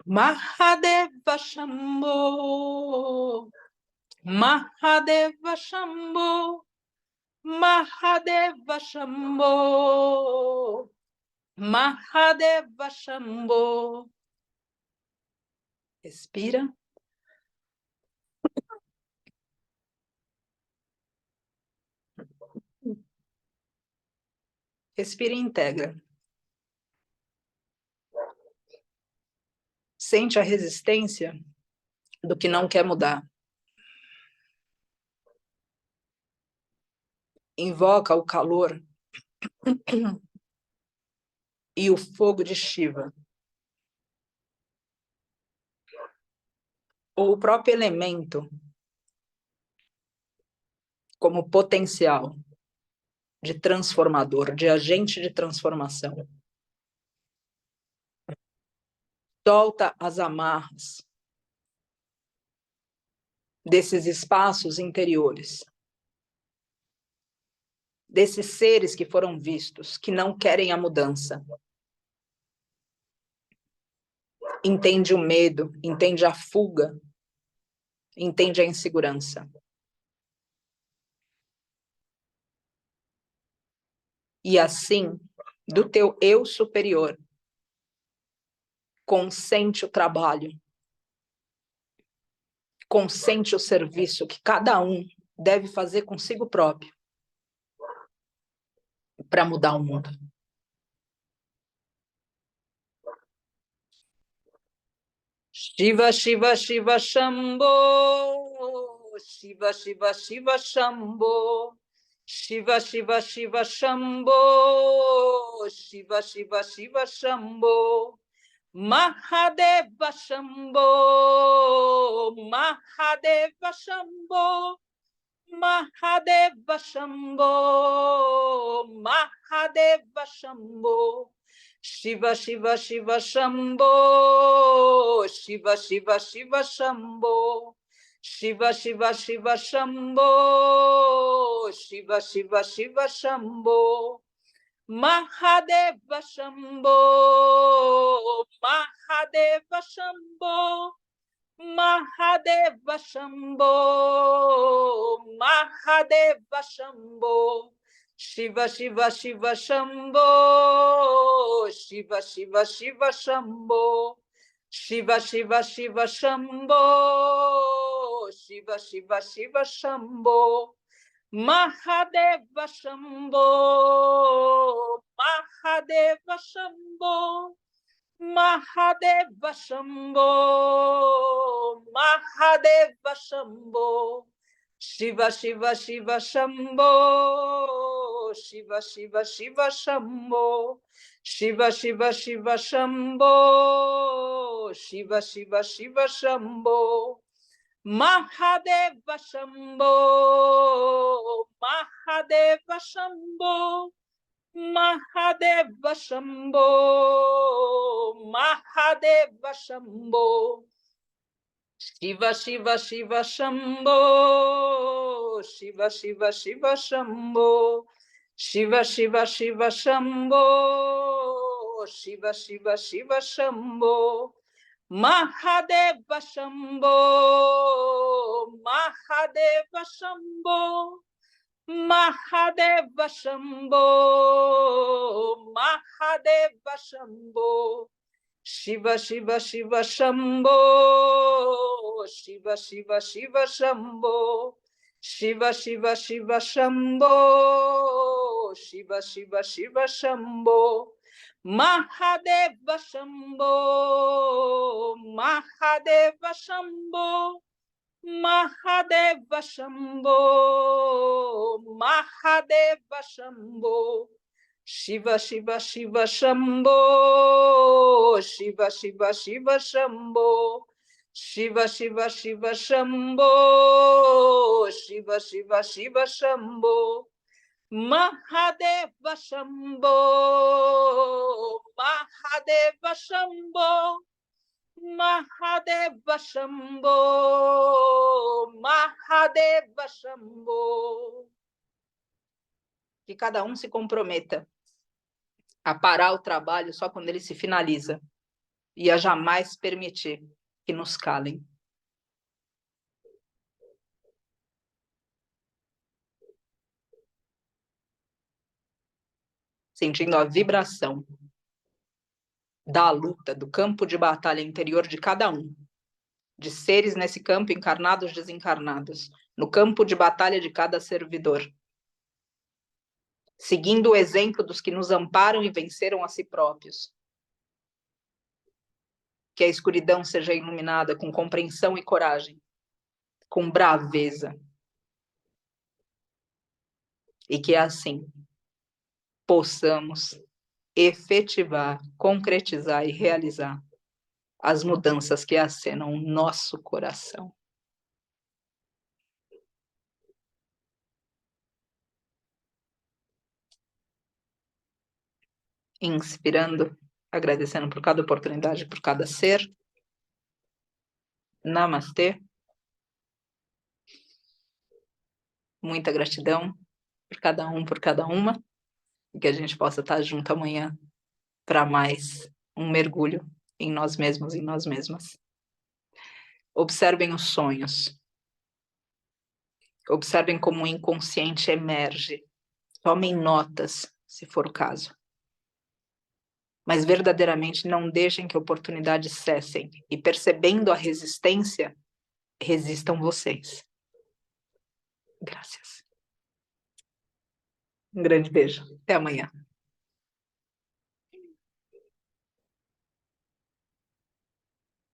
Mahadeva Shambho. Mahadeva Shambho. Mahadeva Shambho. Mahadeva Shambho. Respira. Respira e integra. Sente a resistência do que não quer mudar. Invoca o calor e o fogo de Shiva. Ou o próprio elemento como potencial de transformador, de agente de transformação. Solta as amarras. desses espaços interiores, desses seres que foram vistos, que não querem a mudança. Entende o medo, entende a fuga, entende a insegurança. E assim, do teu eu superior, consente o trabalho, consente o serviço que cada um deve fazer consigo próprio para mudar o mundo. Shiva, Shiva, Shiva, Shambho. Shiva, Shiva, Shiva, Shambho. Shiva, Shiva, Shiva, Shambho. Shiva, Shiva, Shiva, Shambho. Mahadeva Shambho. Mahadeva Shambho. Mahadeva Shambho. Mahadeva Shambho. Shiva, Shiva, Shiva, Shambho. Shiva, Shiva, Shiva, Shambho. Shiva, Shiva, Shiva, Shambho. Shiva, Shiva, Shiva, Shambho. Mahadeva Shambho. Mahadeva Shambho. Mahadeva Shambho. Mahadeva Shambho. Shiva, Shiva, Shiva, Shambho. Shiva, Shiva, Shiva, Shambho. Shiva, Shiva, Shiva, Shambho. Shiva, Shiva, Shiva, Shambho. Mahadeva Shambho. Mahadeva Shambho. Mahadeva Shambho. Mahadeva Shambho. Shiva, Shiva, Shiva, Shambho. Shiva, Shiva, Shiva, Shambho. Shiva, Shiva, Shiva, Shambho. Shiva, Shiva, Shiva, Shambho. Mahadeva Shambho. Mahadeva Shambho. Mahadeva Shambho. Mahadeva Shambho. Shiva, Shiva, Shiva, Shambho. Shiva, Shiva, Shiva, Shambho. Shiva, Shiva, Shiva, Shambho. Shiva, Shiva, Shiva, Shambho. Mahadeva Shambho. Mahadeva Shambho. Mahadeva Shambho. Mahadeva Shambho. Shiva, Shiva, Shiva, Shambho. Shiva, Shiva, Shiva, Shambho. Shiva, Shiva, Shiva, Shambho. Shiva, Shiva, Shiva, Shambho. Mahadeva Shambho. Mahadeva Shambho. Mahadeva Shambho. Mahadeva Shambho. Shiva, Shiva, Shiva, Shambho. Shiva, Shiva, Shiva, Shambho. Shiva, Shiva, Shiva, Shambho. Shiva, Shiva, Shiva, Shambho. Mahadeva Shambho. Mahadeva Shambho. Mahadeva Shambho. Mahadeva Shambho. Que cada um se comprometa a parar o trabalho só quando ele se finaliza e a jamais permitir que nos calem. Sentindo a vibração da luta, do campo de batalha interior de cada um, de seres nesse campo, encarnados, desencarnados, no campo de batalha de cada servidor, seguindo o exemplo dos que nos amparam e venceram a si próprios. Que a escuridão seja iluminada com compreensão e coragem, com braveza, e que assim possamos efetivar, concretizar e realizar as mudanças que acenam o nosso coração. Inspirando, agradecendo por cada oportunidade, por cada ser. Namastê. muita gratidão por cada um, por cada uma, e que a gente possa estar junto amanhã para mais um mergulho em nós mesmos e em nós mesmas. Observem os sonhos. Observem como o inconsciente emerge. Tomem notas, se for o caso. Mas verdadeiramente não deixem que oportunidades cessem. E percebendo a resistência, resistam vocês. Graças. Um grande beijo. Até amanhã.